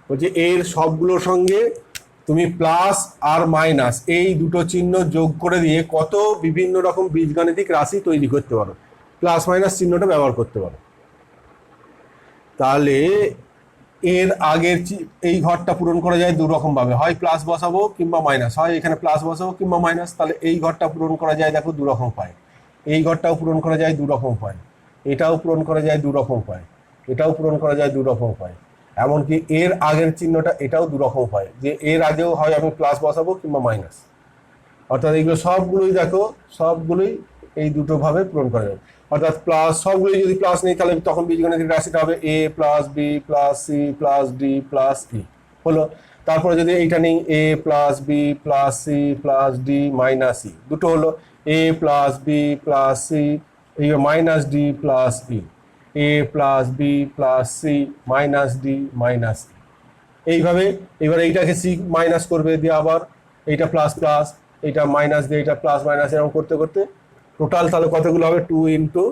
বলছে এর সবগুলোর সঙ্গে তুমি প্লাস আর মাইনাস এই দুটো চিহ্ন যোগ করে দিয়ে কত বিভিন্ন রকম বীজগাণিতিক রাশি তৈরি করতে পারো, প্লাস মাইনাস চিহ্নটা ব্যবহার করতে পারো। তাহলে এর আগের এই ঘরটা পূরণ করা যায় 2 রকম ভাবে, হয় প্লাস বসাবো কিংবা মাইনাস, হয় এখানে প্লাস বসাবো কিংবা মাইনাস। তাহলে এই ঘরটা পূরণ করা যায় দেখো 2 রকম পায়, এই ঘরটাও পূরণ করা যায় 2 রকম পায়, এটাও পূরণ করা যায় 2 রকম পায়, এটাও পূরণ করা যায় 2 রকম পায়। এমনকি এর আগের চিহ্নটা এটাও 2 রকম হয়, যে এর আগেও হয় আমি প্লাস বসাবো কিংবা মাইনাস। অর্থাৎ এইগুলো সবগুলোই দেখো সবগুলোই এই দুটো ভাবে পূরণ করা যাবে। অর্থাৎ প্লাস সবগুলোই যদি প্লাস নেই তাহলে তখন বীজগণিতিক রাশিটা হবে A + B + C + D + E হলো। তারপরে যদি এইটা নেই A + B + C + D - E দুটো হলো, A + B + C এই -D + E, A + B + C - D - E এইভাবে। এবার এইটাকে C মাইনাস করবে, দিয়ে আবার এইটা প্লাস প্লাস, এইটা মাইনাস দিয়ে এটা প্লাস মাইনাস, এরকম করতে করতে টোটাল তাহলে কতগুলো হবে 2 × 2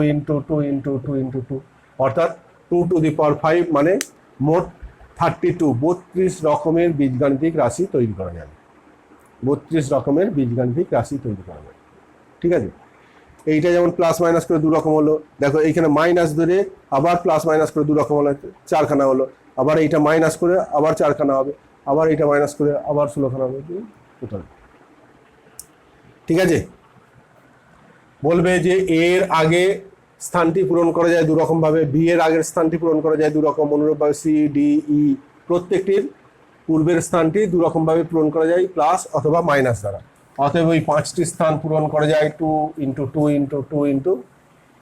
× 2 × 2 × 2 অর্থাৎ 2^5 মানে মোট 32 রকমের বীজগাণিতিক রাশি তৈরি করা যাবে, 32 রকমের বীজগাণিতিক রাশি তৈরি করা যাবে, ঠিক আছে। এইটা যেমন প্লাস মাইনাস করে 2 রকম হলো, দেখো এইখানে মাইনাস ধরে আবার প্লাস মাইনাস করে 2 রকম হলো, 4খানা হলো। আবার এইটা মাইনাস করে আবার 4খানা হবে, আবার এইটা মাইনাস করে আবার 16খানা হবে টোটাল, ঠিক আছে। বলবে যে এর আগে স্থানটি পূরণ করা যায় 2 রকম ভাবে, বি এর আগের স্থানটি পূরণ করা যায় 2 রকম, অনুরূপভাবে C D E প্রত্যেকটির পূর্বের স্থানটি 2 রকম ভাবে পূরণ করা যায় প্লাস অথবা মাইনাস দ্বারা। অতএব ওই 5টি স্থান পূরণ করা যায় 2 × 2 × 2 ×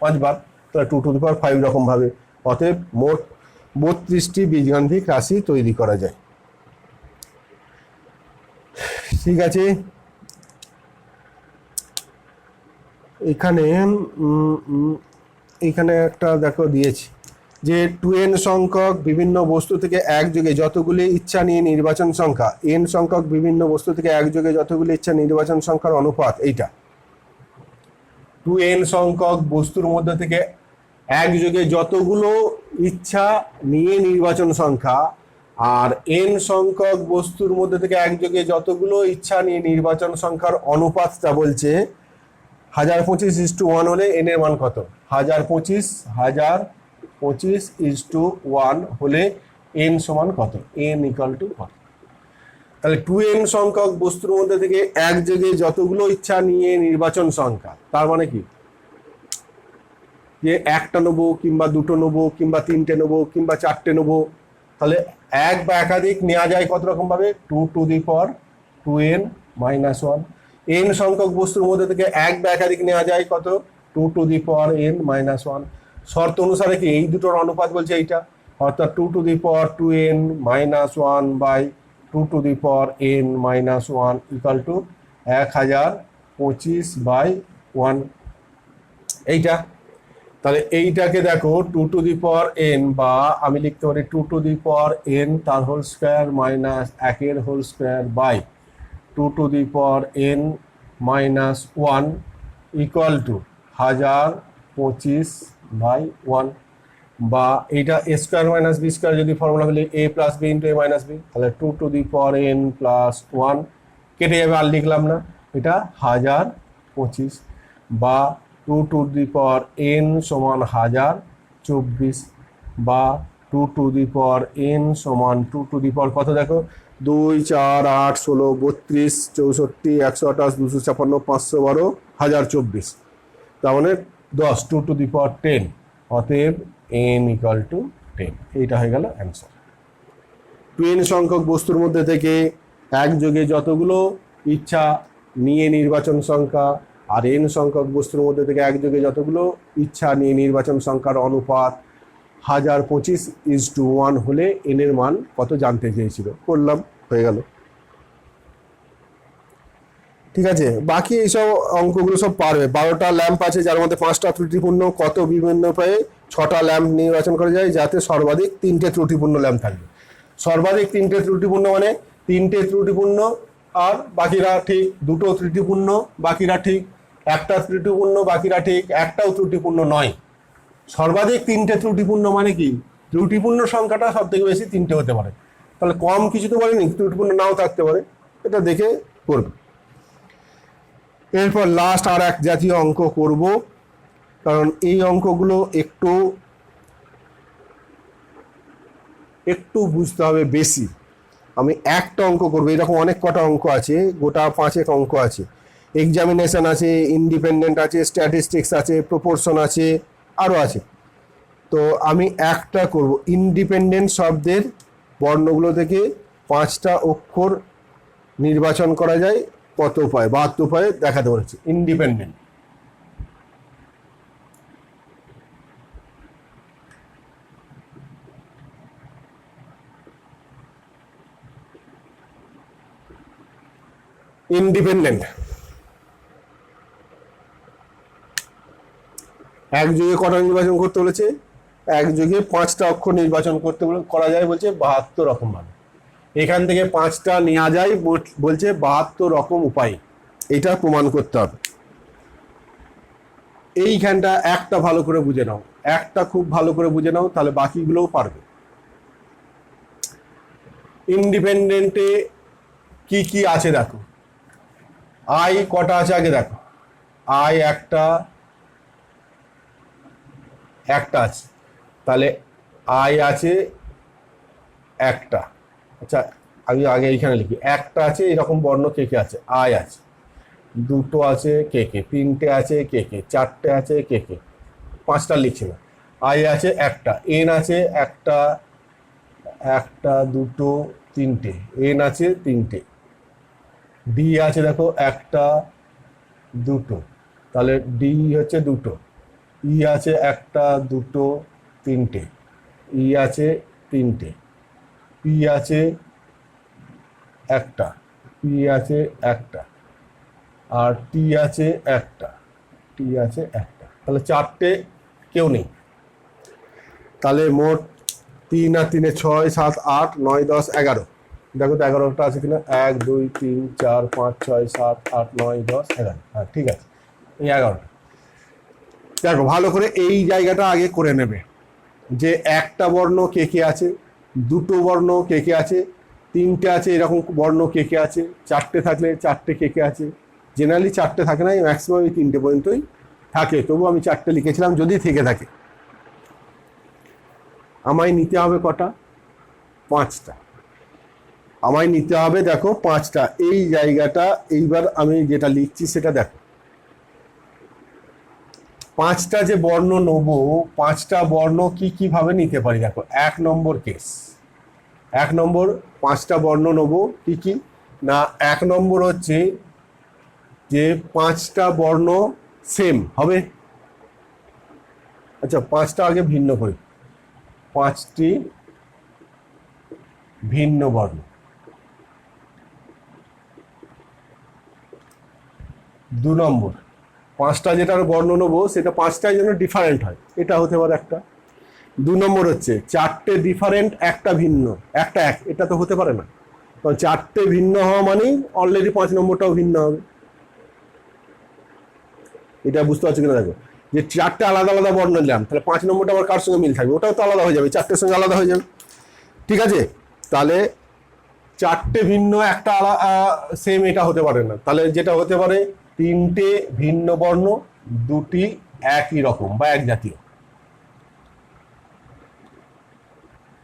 5 বার, তাহলে 2^5 রকম ভাবে। অতএব মোট 32টি বীজগাণিতিক রাশি তৈরি করা যায়, ঠিক আছে। এখানে একটা দেখো দিয়েছি যে 2n সংখ্যক বিভিন্ন বস্তু থেকে একযোগে যতগুলি ইচ্ছা নিয়ে নির্বাচন সংখ্যা, n সংখ্যক বিভিন্ন বস্তু থেকে একযোগে যতগুলি ইচ্ছা নির্বাচন সংখ্যার অনুপাত। এইটা 2n সংখ্যক বস্তুর মধ্যে থেকে একযোগে যতগুলো ইচ্ছা নিয়ে নির্বাচন সংখ্যা, আর n সংখ্যক বস্তুর মধ্যে থেকে একযোগে যতগুলো ইচ্ছা নিয়ে নির্বাচন সংখ্যার অনুপাতটা বলছে 1025:1 হলে n এর মান কত? 1025:1 হলে n সমান কত? n = কত? তাহলে 2n সংখ্যক বস্তুর মধ্যে থেকে একযোগে যতগুলো ইচ্ছা নিয়ে নির্বাচন সংখ্যা, তার মানে কি যে একটা নেবো কিংবা দুটো নেবো কিংবা তিনটে নেবো কিংবা চারটে নেবো, তাহলে এক বা একাধিক নেওয়া যায় কত রকম ভাবে, 2n - 1। n সংখ্যক বস্তুর মধ্যে থেকে এক বা একাধিক নেওয়া যায় কত, 2n - 1। শর্ত অনুসারে কি এই দুটোর অনুপাত বলছে এইটা, অর্থাৎ 2n - 1 by 2n - 1 equal to 1025/1 এইটা। তাহলে এইটাকে দেখো 2n বা আমি লিখতে পারি 2n তার whole square minus 1 whole square by 2n - 1 equal to 1025/1, বা এইটা a square minus b square যদি ফর্মুলা হলে a plus b into a মাইনাস b, তাহলে 2n + 1 কেটে যাবে, আর লিখলাম না, এটা 1025 বা 2n সমান 1024 বা 2n সমান 2 কত দেখো, 2 4 8 16 32 64 128 256 512 1024, তার মানে 10 2n। অতএব n = 10। এইটা হয়ে গেল অ্যান্সার। 2n সংখ্যক বস্তুর মধ্যে থেকে একযোগে যতগুলো ইচ্ছা নিয়ে নির্বাচন সংখ্যা, আর n সংখ্যক বস্তুর মধ্যে থেকে একযোগে যতগুলো ইচ্ছা নিয়ে নির্বাচন সংখ্যার অনুপাত 1025:1 হলে n এর মান কত জানতে চেয়েছিল, করলাম, হয়ে গেল। ঠিক আছে, বাকি এইসব অঙ্কগুলো সব পারবে। 12টা ল্যাম্প আছে যার মধ্যে 5টা ত্রুটিপূর্ণ, কত বিভিন্ন উপায়ে 6টা ল্যাম্প নির্বাচন করা যায় যাতে সর্বাধিক 3টে ত্রুটিপূর্ণ ল্যাম্প থাকবে। সর্বাধিক 3টে ত্রুটিপূর্ণ মানে 3টে ত্রুটিপূর্ণ আর বাকিরা ঠিক, 2টো ত্রুটিপূর্ণ বাকিরা ঠিক, একটা ত্রুটিপূর্ণ বাকিরা ঠিক, একটাও ত্রুটিপূর্ণ নয়। সর্বাধিক 3টে ত্রুটিপূর্ণ মানে কি, ত্রুটিপূর্ণ সংখ্যাটা সব থেকে বেশি 3টে হতে পারে, তাহলে কম কিছু তো বলেনি, ত্রুটিপূর্ণ নাও থাকতে পারে, এটা দেখে করবে। এরপর লাস্ট আর এক জাতীয় অঙ্ক করব, কারণ এই অঙ্কগুলো একটু বুঝতে হবে বেশি। আমি একটা অঙ্ক করবো, এরকম অনেক কটা অঙ্ক আছে, গোটা 5 অঙ্ক আছে। এক্সামিনেশন আছে, ইন্ডিপেন্ডেন্ট আছে, স্ট্যাটিস্টিক্স আছে, প্রপোর্শন আছে, আরও আছে। তো আমি একটা করব, ইন্ডিপেন্ডেন্ট শব্দের বর্ণগুলো থেকে 5টা অক্ষর নির্বাচন করা যায় কত উপায়, 72 উপায়ে দেখাতে বলেছি। ইন্ডিপেন্ডেন্ট, ইন্ডিপেন্ডেন্ট একযোগে কটা নির্বাচন করতে বলেছে, একযোগে 5টা অক্ষর নির্বাচন করতে করা যায় বলছে 72 রকম ভাবে। এখান থেকে 5টা নেওয়া যায় বলছে 72 রকম উপায়, এটা প্রমাণ করতে হবে। এইখানটা একটা ভালো করে বুঝে নাও, একটা খুব ভালো করে বুঝে নাও, তাহলে বাকিগুলোও পারবে। ইন্ডিপেন্ডেন্টে কি কি আছে দেখো, আই কটা আছে আগে দেখো, আই একটা আছে, তাহলে আই আছে একটা। আচ্ছা আমি আগে এইখানে লিখি, একটা আছে এরকম বর্ণ কে কে আছে, আই আছে, দুটো আছে কে কে, তিনটে আছে কে কে, চারটে আছে কে কে, 5টা লিখছি না। আই আছে একটা, এন আছে একটা, দুটো তিনটে, এন আছে তিনটে, ডি আছে দেখো একটা দুটো, তাহলে ডি হচ্ছে দুটো, ই আছে একটা দুটো তিনটে, ই আছে তিনটে, পি আছে একটা, পি আছে একটা, আর টি আছে একটা, তাহলে 4টে কেউ নেই। তাহলে মোট 3 আর 3 6 7 8 9 10 11, দেখো তো 11টা আছে কিনা, 1 2 3 4 5 6 7 8 9 10 11, হ্যাঁ ঠিক আছে, এই 11টা। দেখো ভালো করে এই জায়গাটা আগে করে নেবে যে একটা বর্ণ কে কে আছে, দুটো বর্ণ কে কে আছে, তিনটে আছে এরকম বর্ণ কে কে আছে, চারটে থাকলে চারটে কে কে আছে। জেনারেলি চারটে থাকে না, ম্যাক্সিমাম 3টে পর্যন্তই থাকে, তবু আমি 4টে লিখেছিলাম যদি থেকে থাকে। আমায় নিতে হবে কটা, 5টা। আমায় নিতে হবে দেখো 5টা, এই জায়গাটা এইবার আমি যেটা লিখছি সেটা দেখো, 5টা যে বর্ণ নেব, 5টা বর্ণ কি কিভাবে নিতে পারি দেখো। 1 নম্বর কেস, 1 নম্বর 5টা বর্ণ নেব কি কি না, 1 নম্বর হচ্ছে যে 5টা বর্ণ সেম হবে। আচ্ছা 5টা আগে ভিন্ন করি, 5টি ভিন্ন বর্ণ। 2 নম্বর 5টা যেটার বর্ণ নেবো সেটা 5টাই যেন ডিফারেন্ট হয়, এটা হতে পারে একটা। 2 নম্বর হচ্ছে 4টে ডিফারেন্ট একটা ভিন্ন, একটা এক, এটা তো হতে পারে না, কারণ 4টে ভিন্ন হওয়া মানেই অলরেডি 5 নম্বরটাও ভিন্ন হবে। এটা বুঝতে পারছো কিনা দেখো, যে 4টে আলাদা আলাদা বর্ণ নিলাম, তাহলে 5 নম্বরটা আবার কার সঙ্গে মিল থাকবে, ওটাও তো আলাদা হয়ে যাবে, 4টের সঙ্গে আলাদা হয়ে যাবে। ঠিক আছে, তাহলে 4টে ভিন্ন একটা সেম এটা হতে পারে না, তাহলে যেটা হতে পারে 3টে ভিন্ন বর্ণ, 2টি একই রকম বা এক জাতীয়,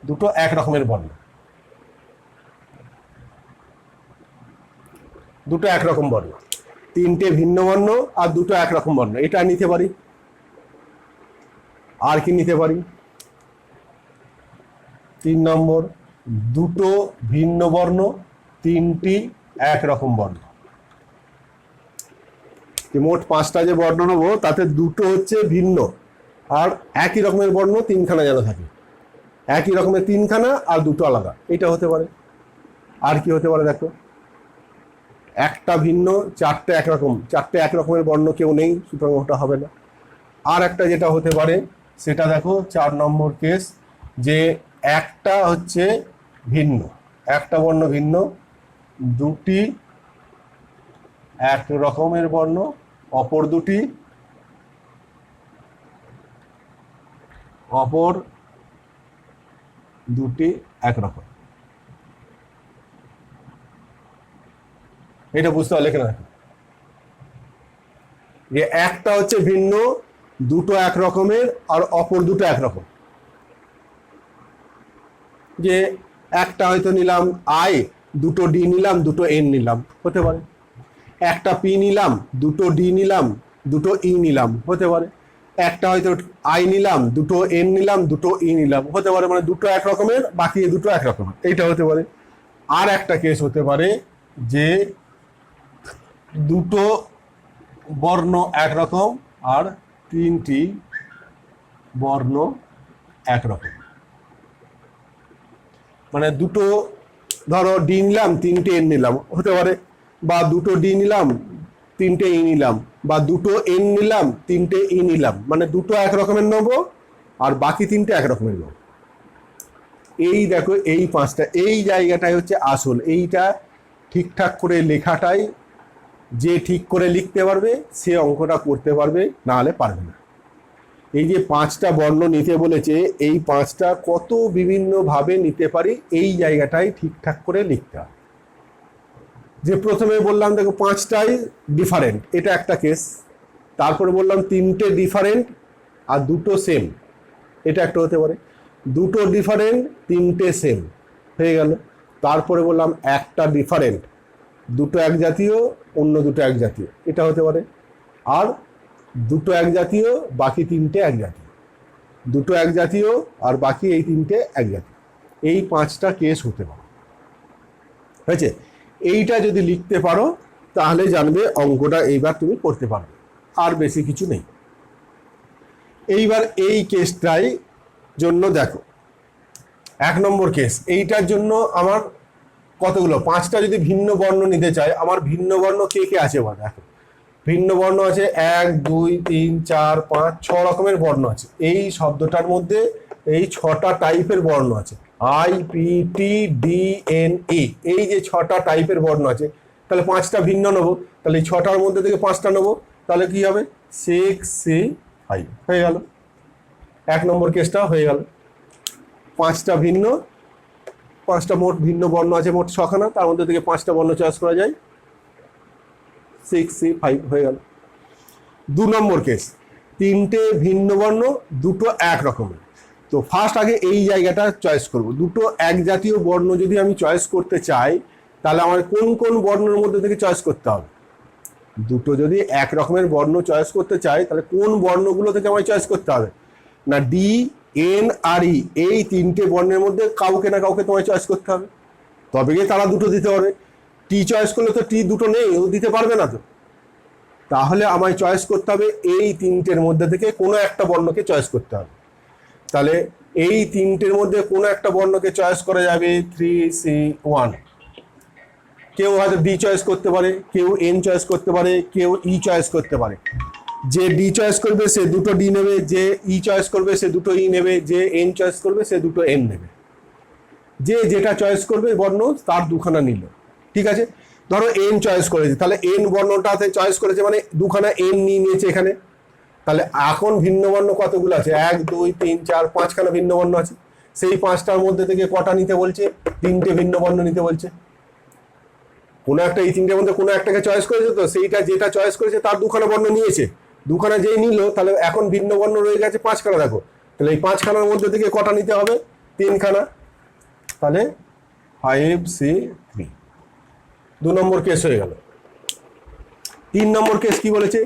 দুটো এক রকমের বর্ণ, দুটো একরকম বর্ণ, 3টে ভিন্ন বর্ণ আর 2টো একরকম বর্ণ, এটা নিতে পারি। আর কি নিতে পারি, 3 নম্বর 2টো ভিন্ন বর্ণ, 3টি একরকম বর্ণ। মোট 5টা যে বর্ণ নেবো তাতে 2টো হচ্ছে ভিন্ন আর একই রকমের বর্ণ 3খানা যেন থাকে, একই রকমের 3খানা আর 2টো আলাদা, এটা হতে পারে। আর কি হতে পারে দেখো, একটা ভিন্ন, 4টে একরকম, 4টে একরকমের বর্ণ কেউ নেই, সুতরাং ওটা হবে না। আর একটা যেটা হতে পারে সেটা দেখো 4 নম্বর কেস, যে একটা হচ্ছে ভিন্ন, একটা বর্ণ ভিন্ন, 2টি এক রকমের বর্ণ, অপর দুটি একরকম। এটা বুঝতে পারলে কিনা, যে একটা হচ্ছে ভিন্ন, 2টো এক রকমের আর অপর 2টো একরকম। যে একটা হয়তো নিলাম আই, 2টো ডি নিলাম, 2টো এন নিলাম, হতে পারে। একটা পি নিলাম, 2টো ডি নিলাম, 2টো ই নিলাম, হতে পারে। একটা হয়তো আই নিলাম, 2টো এন নিলাম, 2টো ই নিলাম, হতে পারে। মানে 2টো এক রকমের, বাকি 2টো এক রকমের, এইটা হতে পারে। আর একটা কেস হতে পারে যে 2টো বর্ণ একরকম আর 3টি বর্ণ একরকম। মানে 2টো ধরো ডি নিলাম, 3টে এন নিলাম, হতে পারে। বা 2টো ডি নিলাম, 3টে ই নিলাম, বা 2টো এন নিলাম, 3টে ই নিলাম, মানে 2টো এক রকমের নেবো আর বাকি 3টে এক রকমের নেবো। এই দেখো এই 5টা, এই জায়গাটাই হচ্ছে আসল। এইটা ঠিকঠাক করে লেখাটাই, যে ঠিক করে লিখতে পারবে সে অঙ্কটা করতে পারবে, না হলে পারবে না। এই যে 5টা বর্ণ নিতে বলেছে, এই 5টা কত বিভিন্নভাবে নিতে পারি, এই জায়গাটাই ঠিকঠাক করে লিখতে হবে। যে প্রথমে বললাম দেখো 5টাই ডিফারেন্ট, এটা একটা কেস। তারপরে বললাম 3টে ডিফারেন্ট আর 2টো সেম, এটা একটা হতে পারে। 2টো ডিফারেন্ট, 3টে সেম, হয়ে গেল। তারপরে বললাম একটা ডিফারেন্ট, 2টো এক জাতীয়, অন্য 2টো এক জাতীয়, এটা হতে পারে। আর 2টো এক জাতীয়, বাকি 3টে এক জাতীয়, 2টো এক জাতীয় আর বাকি এই 3টে এক জাতীয়, এই 5টা কেস হতে পারে। হয়েছে? এইটা যদি লিখতে পারো তাহলে জানবে অঙ্কটা এইবার তুমি করতে পারবে, আর বেশি কিছু নেই। এইবার এই কেসটাই জন্য দেখো 1 নম্বর কেস, এইটার জন্য আমার কতগুলো, 5টা যদি ভিন্ন বর্ণ নিতে চাই, আমার ভিন্ন বর্ণ কে কে আছে বলো। দেখো ভিন্ন বর্ণ আছে 1 2 3 4 5 6 রকমের বর্ণ আছে। এই শব্দটার মধ্যে এই 6টা টাইপের বর্ণ আছে, I P T D N E, এই যে 6টা টাইপের বর্ণ আছে। তাহলে 5টা ভিন্ন নেবো, তাহলে এই 6টার মধ্যে থেকে 5টা নেবো, তাহলে কি হবে 6C5, হয়ে গেল। 1 নম্বর কেসটা হয়ে গেল। 5টা ভিন্ন, 5টা মোট ভিন্ন বর্ণ আছে, মোট 6খানা, তার মধ্যে থেকে 5টা বর্ণ চয়েস করা যায়, 6C5 হয়ে গেল। 2 নম্বর কেস, 3টে ভিন্ন বর্ণ, 2টো এক রকমের। তো ফার্স্ট আগে এই জায়গাটা চয়েস করব। দুটো এক জাতীয় বর্ণ যদি আমি চয়েস করতে চাই তাহলে আমার কোন কোন বর্ণের মধ্যে থেকে চয়েস করতে হবে? দুটো যদি এক রকমের বর্ণ চয়েস করতে চাই তাহলে কোন বর্ণগুলো থেকে আমায় চয়েস করতে হবে? না ডি, এন আর ই, এই তিনটে বর্ণের মধ্যে কাউকে না কাউকে তোমায় চয়েস করতে হবে, তবে গিয়ে তারা দুটো দিতে পারবে। টি চয়েস করলে তো টি দুটো নেই, ও দিতে পারবে না। তো তাহলে আমায় চয়েস করতে হবে এই তিনটের মধ্যে থেকে কোনো একটা বর্ণকে চয়েস করতে হবে। তাহলে এই তিনটের মধ্যে কোনো একটা বর্ণকে চয়েস করা যাবে 3C1। কেউ হয়তো ডি চয়েস করতে পারে, কেউ এন চয়েস করতে পারে, কেউ ই চয়েস করতে পারে। যে ডি চয়েস করবে সে দুটো ডি নেবে, যে ই চয়েস করবে সে দুটো ই নেবে, যে এন চয়েস করবে সে দুটো এন নেবে। যে যেটা চয়েস করবে বর্ণ তার দুখানা নিল, ঠিক আছে। ধরো এন চয়েস করেছে, তাহলে এন বর্ণটাতে চয়েস করেছে মানে দুখানা এন নিয়ে নিয়েছে এখানে। তাহলে এখন ভিন্ন বর্ণ কতগুলো আছে? 1 2 3 4 5খানা ভিন্ন বর্ণ আছে। সেই 5টার মধ্যে থেকে কটা নিতে বলছে? 3টে ভিন্ন বর্ণ নিতে বলছে। কোনো একটা এই তিনটের মধ্যে কোনো একটাকে চয়েস করেছে, তো সেইটা যেটা চয়েস করেছে তার দুখানা বর্ণ নিয়েছে। দুখানা যেই নিল তাহলে এখন ভিন্ন বর্ণ রয়ে গেছে 5খানা। দেখো তাহলে এই 5খানার মধ্যে থেকে কটা নিতে হবে? 3খানা। তাহলে 5C3। 2 নম্বর কেস হয়ে গেল। 3 নম্বর কেস কি বলেছে?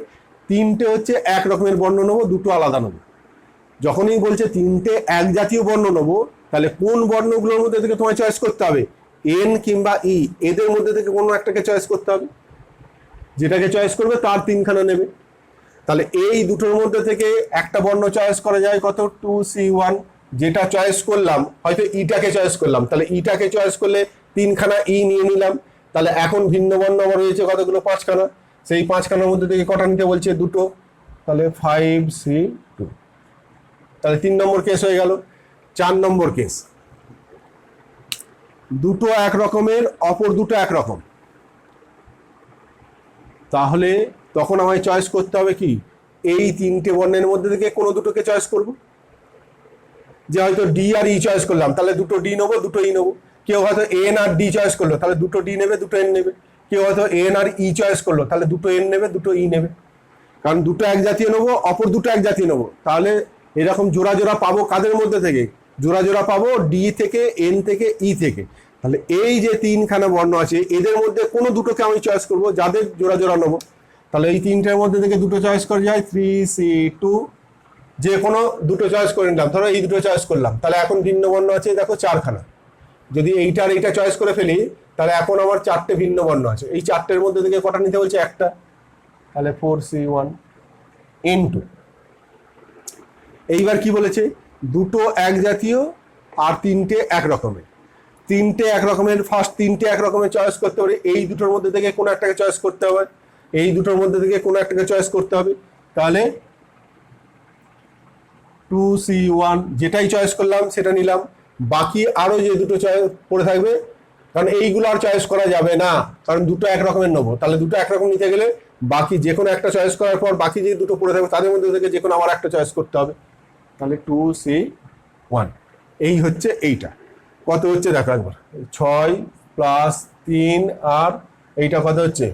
তিনটে হচ্ছে এক রকমের বর্ণ নেবো, দুটো আলাদা নেবো। যখনই বলছে তিনটে এক জাতীয় বর্ণ নেবো তাহলে কোন বর্ণগুলোর মধ্যে থেকে তোমায় চয়েস করতে হবে? এন কিংবা ই, এদের মধ্যে থেকে কোনো একটাকে চয়েস করতে হবে। যেটাকে চয়েস করবে তার 3খানা নেবে। তাহলে এই দুটোর মধ্যে থেকে একটা বর্ণ চয়েস করা যায় কত? 2C1। যেটা চয়েস করলাম, হয়তো ইটাকে চয়েস করলাম, তাহলে ইটাকে চয়েস করলে 3খানা ই নিয়ে নিলাম। তাহলে এখন ভিন্ন বর্ণ আমার রয়েছে কতগুলো? 5খানা। সেই 5খানার মধ্যে থেকে কটা নিতে বলছে? দুটো। তাহলে 5C2। তাহলে 3 নম্বর কেস হয়ে গেল। 4 নম্বর কেস, দুটো এক রকমের, অপর দুটো এক রকম। তাহলে তখন আমায় চয়েস করতে হবে কি? এই তিনটে বর্ণের মধ্যে থেকে কোনো দুটোকে চয়েস করব। যে হয়তো ডি আর ই চয়েস করলাম, তাহলে দুটো ডি নেবো, দুটো ই নেবো। কেউ হয়তো এন আর ডি চয়েস করলো, তাহলে দুটো ডি নেবে, দুটো এন নেবে। কেউ হয়তো এন আর ই চয়েস করলো, তাহলে দুটো এন নেবে, দুটো ই নেবে। কারণ দুটো এক জাতীয় নেবো, অপর দুটো এক জাতীয় নেবো। তাহলে এরকম জোড়া জোড়া পাবো কাদের মধ্যে থেকে? জোড়া জোড়া পাবো ডি থেকে, এন থেকে, ই থেকে। তাহলে এই যে 3খানা বর্ণ আছে এদের মধ্যে কোনো দুটোকে আমি চয়েস করব, যাদের জোড়া জোড়া নেবো। তাহলে এই তিনটের মধ্যে থেকে দুটো চয়েস করা যায় 3C2। যে কোনো দুটো চয়েস করে নিলাম, ধরো এই দুটো চয়েস করলাম, তাহলে এখন ভিন্ন বর্ণ আছে দেখো 4খানা। যদি এইটার এইটা চয়েস করে ফেলি তাহলে এখন আমার 4টে ভিন্ন বর্ণ আছে। এই 4টের মধ্যে থেকে কটা নিতে বলছে? একটা। তাহলে 4C1 ইনটু, এইবার কি বলেছে? দুটো এক জাতীয় আর তিনটে এক রকমের। তিনটে এক রকমের, ফার্স্ট তিনটে এক রকমের চয়েস করতে পারে, এই দুটোর মধ্যে থেকে কোনো একটাকে চয়েস করতে হবে, এই দুটোর মধ্যে থেকে কোনো একটাকে চয়েস করতে হবে। তাহলে 2C1 যেটাই চয়েস করলাম সেটা নিলাম। বাকি আরো যে দুটো চয়েস পড়ে থাকবে, কারণ এইগুলো আর চয়েস করা যাবে না, কারণ দুটো এক রকমের নেবো। তাহলে দুটো একরকম নিতে গেলে বাকি যে কোনো একটা চয়েস করার পর বাকি যে দুটো পড়ে থাকবে তাদের মধ্যে থেকে যে কোনো আমার একটা চয়েস করতে হবে। তাহলে 2C1 এই হচ্ছে এইটা। কত হচ্ছে দেখো একবার, 6 + 3 আর এইটা কত হচ্ছে?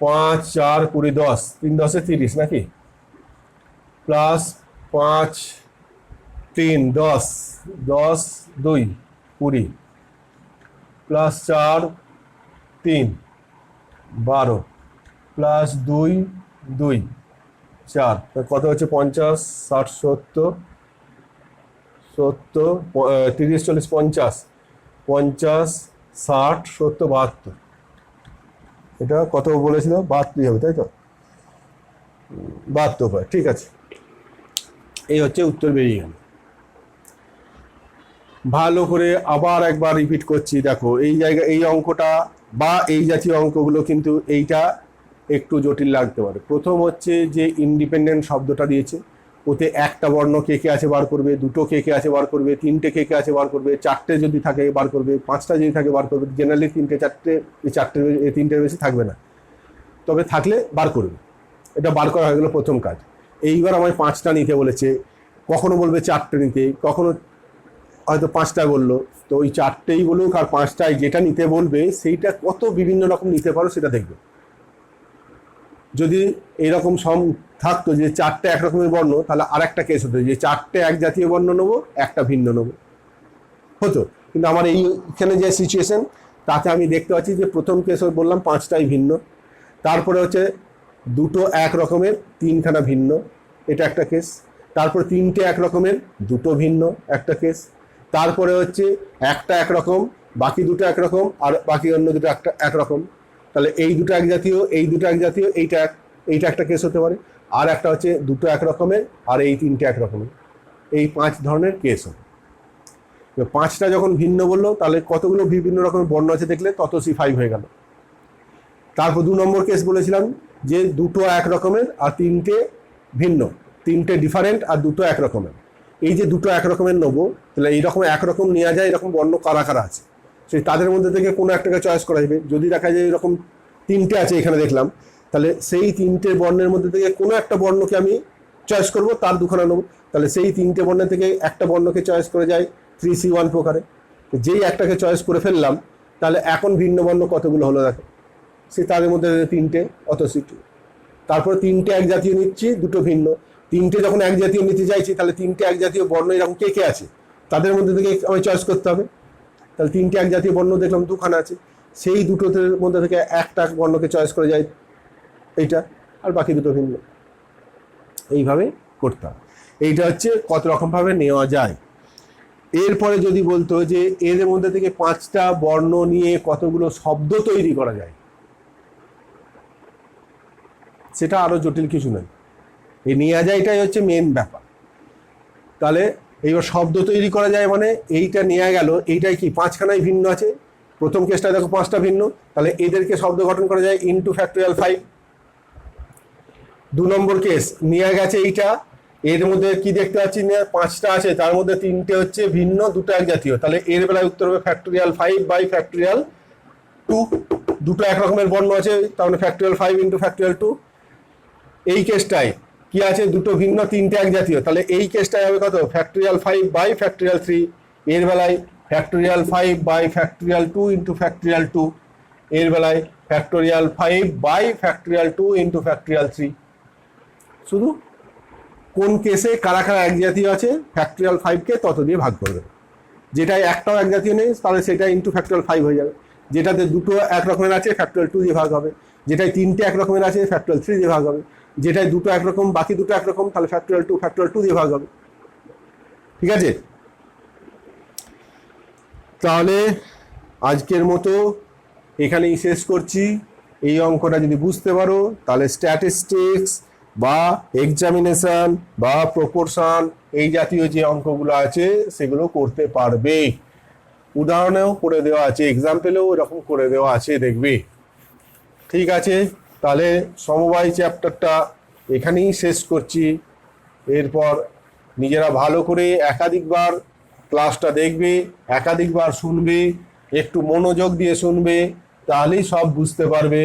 5 4 20 10, 3 10 30 নাকি? প্লাস 5 3 10, 10 2 20, প্লাস 4 3 12, প্লাস 2 2 4, কত হচ্ছে? 50 60 70 70 30 40 50 50 60 70 72। এটা কত বলেছিল? 72 হবে, তাই তো? 72 হয়, ঠিক আছে। এই হচ্ছে উত্তর বেরিয়ে গেল। ভালো করে আবার একবার রিপিট করছি, দেখো এই জায়গা, এই অঙ্কটা বা এই জাতীয় অঙ্কগুলো কিন্তু এইটা একটু জটিল লাগতে পারে। প্রথম হচ্ছে যে ইন্ডিপেন্ডেন্ট শব্দটা দিয়েছে, ওতে একটা বর্ণ কে কে আছে বার করবে, দুটো কে কে আছে বার করবে, তিনটে কে কে আছে বার করবে, চারটে যদি থাকে বার করবে, 5টা যদি থাকে বার করবে। জেনারেলি 3টে 4টে, এই 4টে, এই 3টের বেশি থাকবে না, তবে থাকলে বার করবে। এটা বার করা হয়ে গেল প্রথম কাজ। এইবার আমায় 5টা নিতে বলেছে, কখনো বলবে 4টে নিতে, কখনো হয়তো 5টা বললো। তো ওই 4টেই বলুক আর 5টায় যেটা নিতে বলবে সেইটা কত বিভিন্ন রকম নিতে পারো সেটা দেখবে। যদি এরকম থাকতো যে 4টে একরকমের বর্ণ, তাহলে আর একটা কেস হতো যে 4টে এক জাতীয় বর্ণ নেবো, একটা ভিন্ন নেবো, হতো। কিন্তু আমার এইখানে যে সিচুয়েশন, তাতে আমি দেখতে পাচ্ছি যে প্রথম কেস বললাম 5টাই ভিন্ন, তারপরে হচ্ছে 2টো এক রকমের 3খানা ভিন্ন, এটা একটা কেস। তারপরে 3টে এক রকমের 2টো ভিন্ন, একটা কেস। তারপরে হচ্ছে একটা একরকম, বাকি 2টো একরকম, আর বাকি অন্য 2টো একটা একরকম। তাহলে এই 2টো এক জাতীয়, এই 2টো এক জাতীয়, এইটা একটা কেস হতে পারে। আর একটা হচ্ছে 2টো এক রকমের আর এই 3টে এক রকমের। এই 5 ধরনের কেস হবে। 5টা যখন ভিন্ন বললো, তাহলে কতগুলো বিভিন্ন রকমের বর্ণ আছে দেখলে তত C5 হয়ে গেল। তারপর 2 নম্বর কেস বলেছিলাম যে 2টো এক রকমের আর 3টে ভিন্ন, 3টে ডিফারেন্ট আর 2টো এক রকমের। এই যে 2টো এক রকমের নেবো, তাহলে এইরকম একরকম নেওয়া যায়, এরকম বর্ণ কারা কারা আছে সেই তাদের মধ্যে থেকে কোনো একটাকে চয়েস করা যাবে। যদি দেখা যায় এরকম 3টে আছে এখানে দেখলাম, তাহলে সেই 3টে বর্ণের মধ্যে থেকে কোনো একটা বর্ণকে আমি চয়েস করব, তার 2খানা নেবো। তাহলে সেই 3টে বর্ণের থেকে একটা বর্ণকে চয়েস করে যায় 3C1 প্রকারে। যেই একটাকে চয়েস করে ফেললাম, তাহলে এখন ভিন্ন বর্ণ কতগুলো হলো দেখো, সে তাদের মধ্যে 3টে, অত C2। তারপর 3টে এক জাতীয় নিচ্ছি, 2টো ভিন্ন। 3টে যখন এক জাতীয় নিতে চাইছি, তাহলে 3টে এক জাতীয় বর্ণ এরকম কে কে আছে তাদের মধ্যে থেকে আমি চয়েস করতে হবে। তাহলে 3টে এক জাতীয় বর্ণ দেখলাম 2খানা আছে, সেই 2টোর মধ্যে থেকে একটা বর্ণকে চয়েস করে যায় এইটা, আর বাকি 2টো ভিন্ন। এইভাবে করতাম। এইটা হচ্ছে কত রকমভাবে নেওয়া যায়। এরপরে যদি বলতো যে এর মধ্যে থেকে 5টা বর্ণ নিয়ে কতগুলো শব্দ তৈরি করা যায়, সেটা আরো জটিল কিছু নয়, এই নেওয়া যায়, এটাই হচ্ছে মেন ব্যাপার। তাহলে এইবার শব্দ তৈরি করা যায় মানে এইটা নেওয়া গেল, এইটাই কি 5খানাই ভিন্ন আছে। প্রথম কেসটা দেখো 5টা ভিন্ন, তাহলে এদেরকে শব্দ গঠন করা যায় ইন্টু ফ্যাক্টোরিয়াল 5। 2 নম্বর কেস নেওয়া গেছে এইটা, এর মধ্যে কি দেখতে পাচ্ছি না 5টা আছে, তার মধ্যে 3টে হচ্ছে ভিন্ন, 2টো এক জাতীয়। তাহলে এর বেলায় উত্তর হবে ফ্যাক্টোরিয়াল 5 বাই ফ্যাক্টোরিয়াল 2। 2টো এক রকমের বর্ণ আছে, তার মানে ফ্যাক্টোরিয়াল 5 ইন্টু ফ্যাক্টোরিয়াল 2। এই কেসটায় কি আছে, 2টো ভিন্ন, 3টে এক জাতীয়। তাহলে এই কেসটায় হবে কত, ফ্যাক্টোরিয়াল 5 বাই ফ্যাক্টোরিয়াল 3। এর বেলায় factorial 5 by factorial 2 into factorial 2। এর বেলায় factorial 5 by factorial 2 into factorial 3। শুধু কোন কেসে কারা কারা এক জাতীয় আছে ফ্যাক্টোরিয়াল 5কে তত দিয়ে ভাগ করবে। যেটাই একটাও এক জাতীয় নেই, তাহলে সেটা ইন্টু ফ্যাক্টোরিয়াল 5 হয়ে যাবে। যেটাতে 2টো এক রকমের আছে ফ্যাক্টোরিয়াল 2 দিয়ে ভাগ হবে। যেটাই 3টে এক রকমের আছে ফ্যাক্টোরিয়াল 3 দিয়ে ভাগ হবে। যেটাই 2টো একরকম, বাকি 2টো একরকম, তাহলে ফ্যাক্টোরিয়াল 2 দিয়ে ভাগ হবে। ঠিক আছে, তাহলে আজকের মতো এখানেই শেষ করছি। এই অঙ্কটা যদি বুঝতে পারো, তাহলে স্ট্যাটিস্টিক্স বা এক্সামিনেশন বা প্রপোর্শন এই জাতীয় যে অঙ্কগুলো আছে সেগুলো করতে পারবে। উদাহরণেও করে দেওয়া আছে, এক্সাম্পলেও এরকম করে দেওয়া আছে, দেখবে। ঠিক আছে, তাহলে সমবায় চ্যাপ্টারটা এখানেই শেষ করছি। এরপর নিজেরা ভালো করে একাধিকবার ক্লাসটা দেখবে, একাধিকবার শুনবে, একটু মনোযোগ দিয়ে শুনবে, তাহলেই সব বুঝতে পারবে।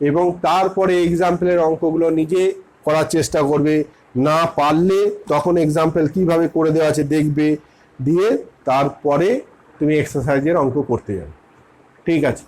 এবং তারপরে এক্সাম্পলের অঙ্কগুলো নিজে করার চেষ্টা করবে। না পারলে তখন এক্সাম্পল কিভাবে করে দেওয়া আছে দেখবে, দিয়ে তারপরে তুমি এক্সারসাইজের অঙ্ক করতে যাবে। ঠিক আছে।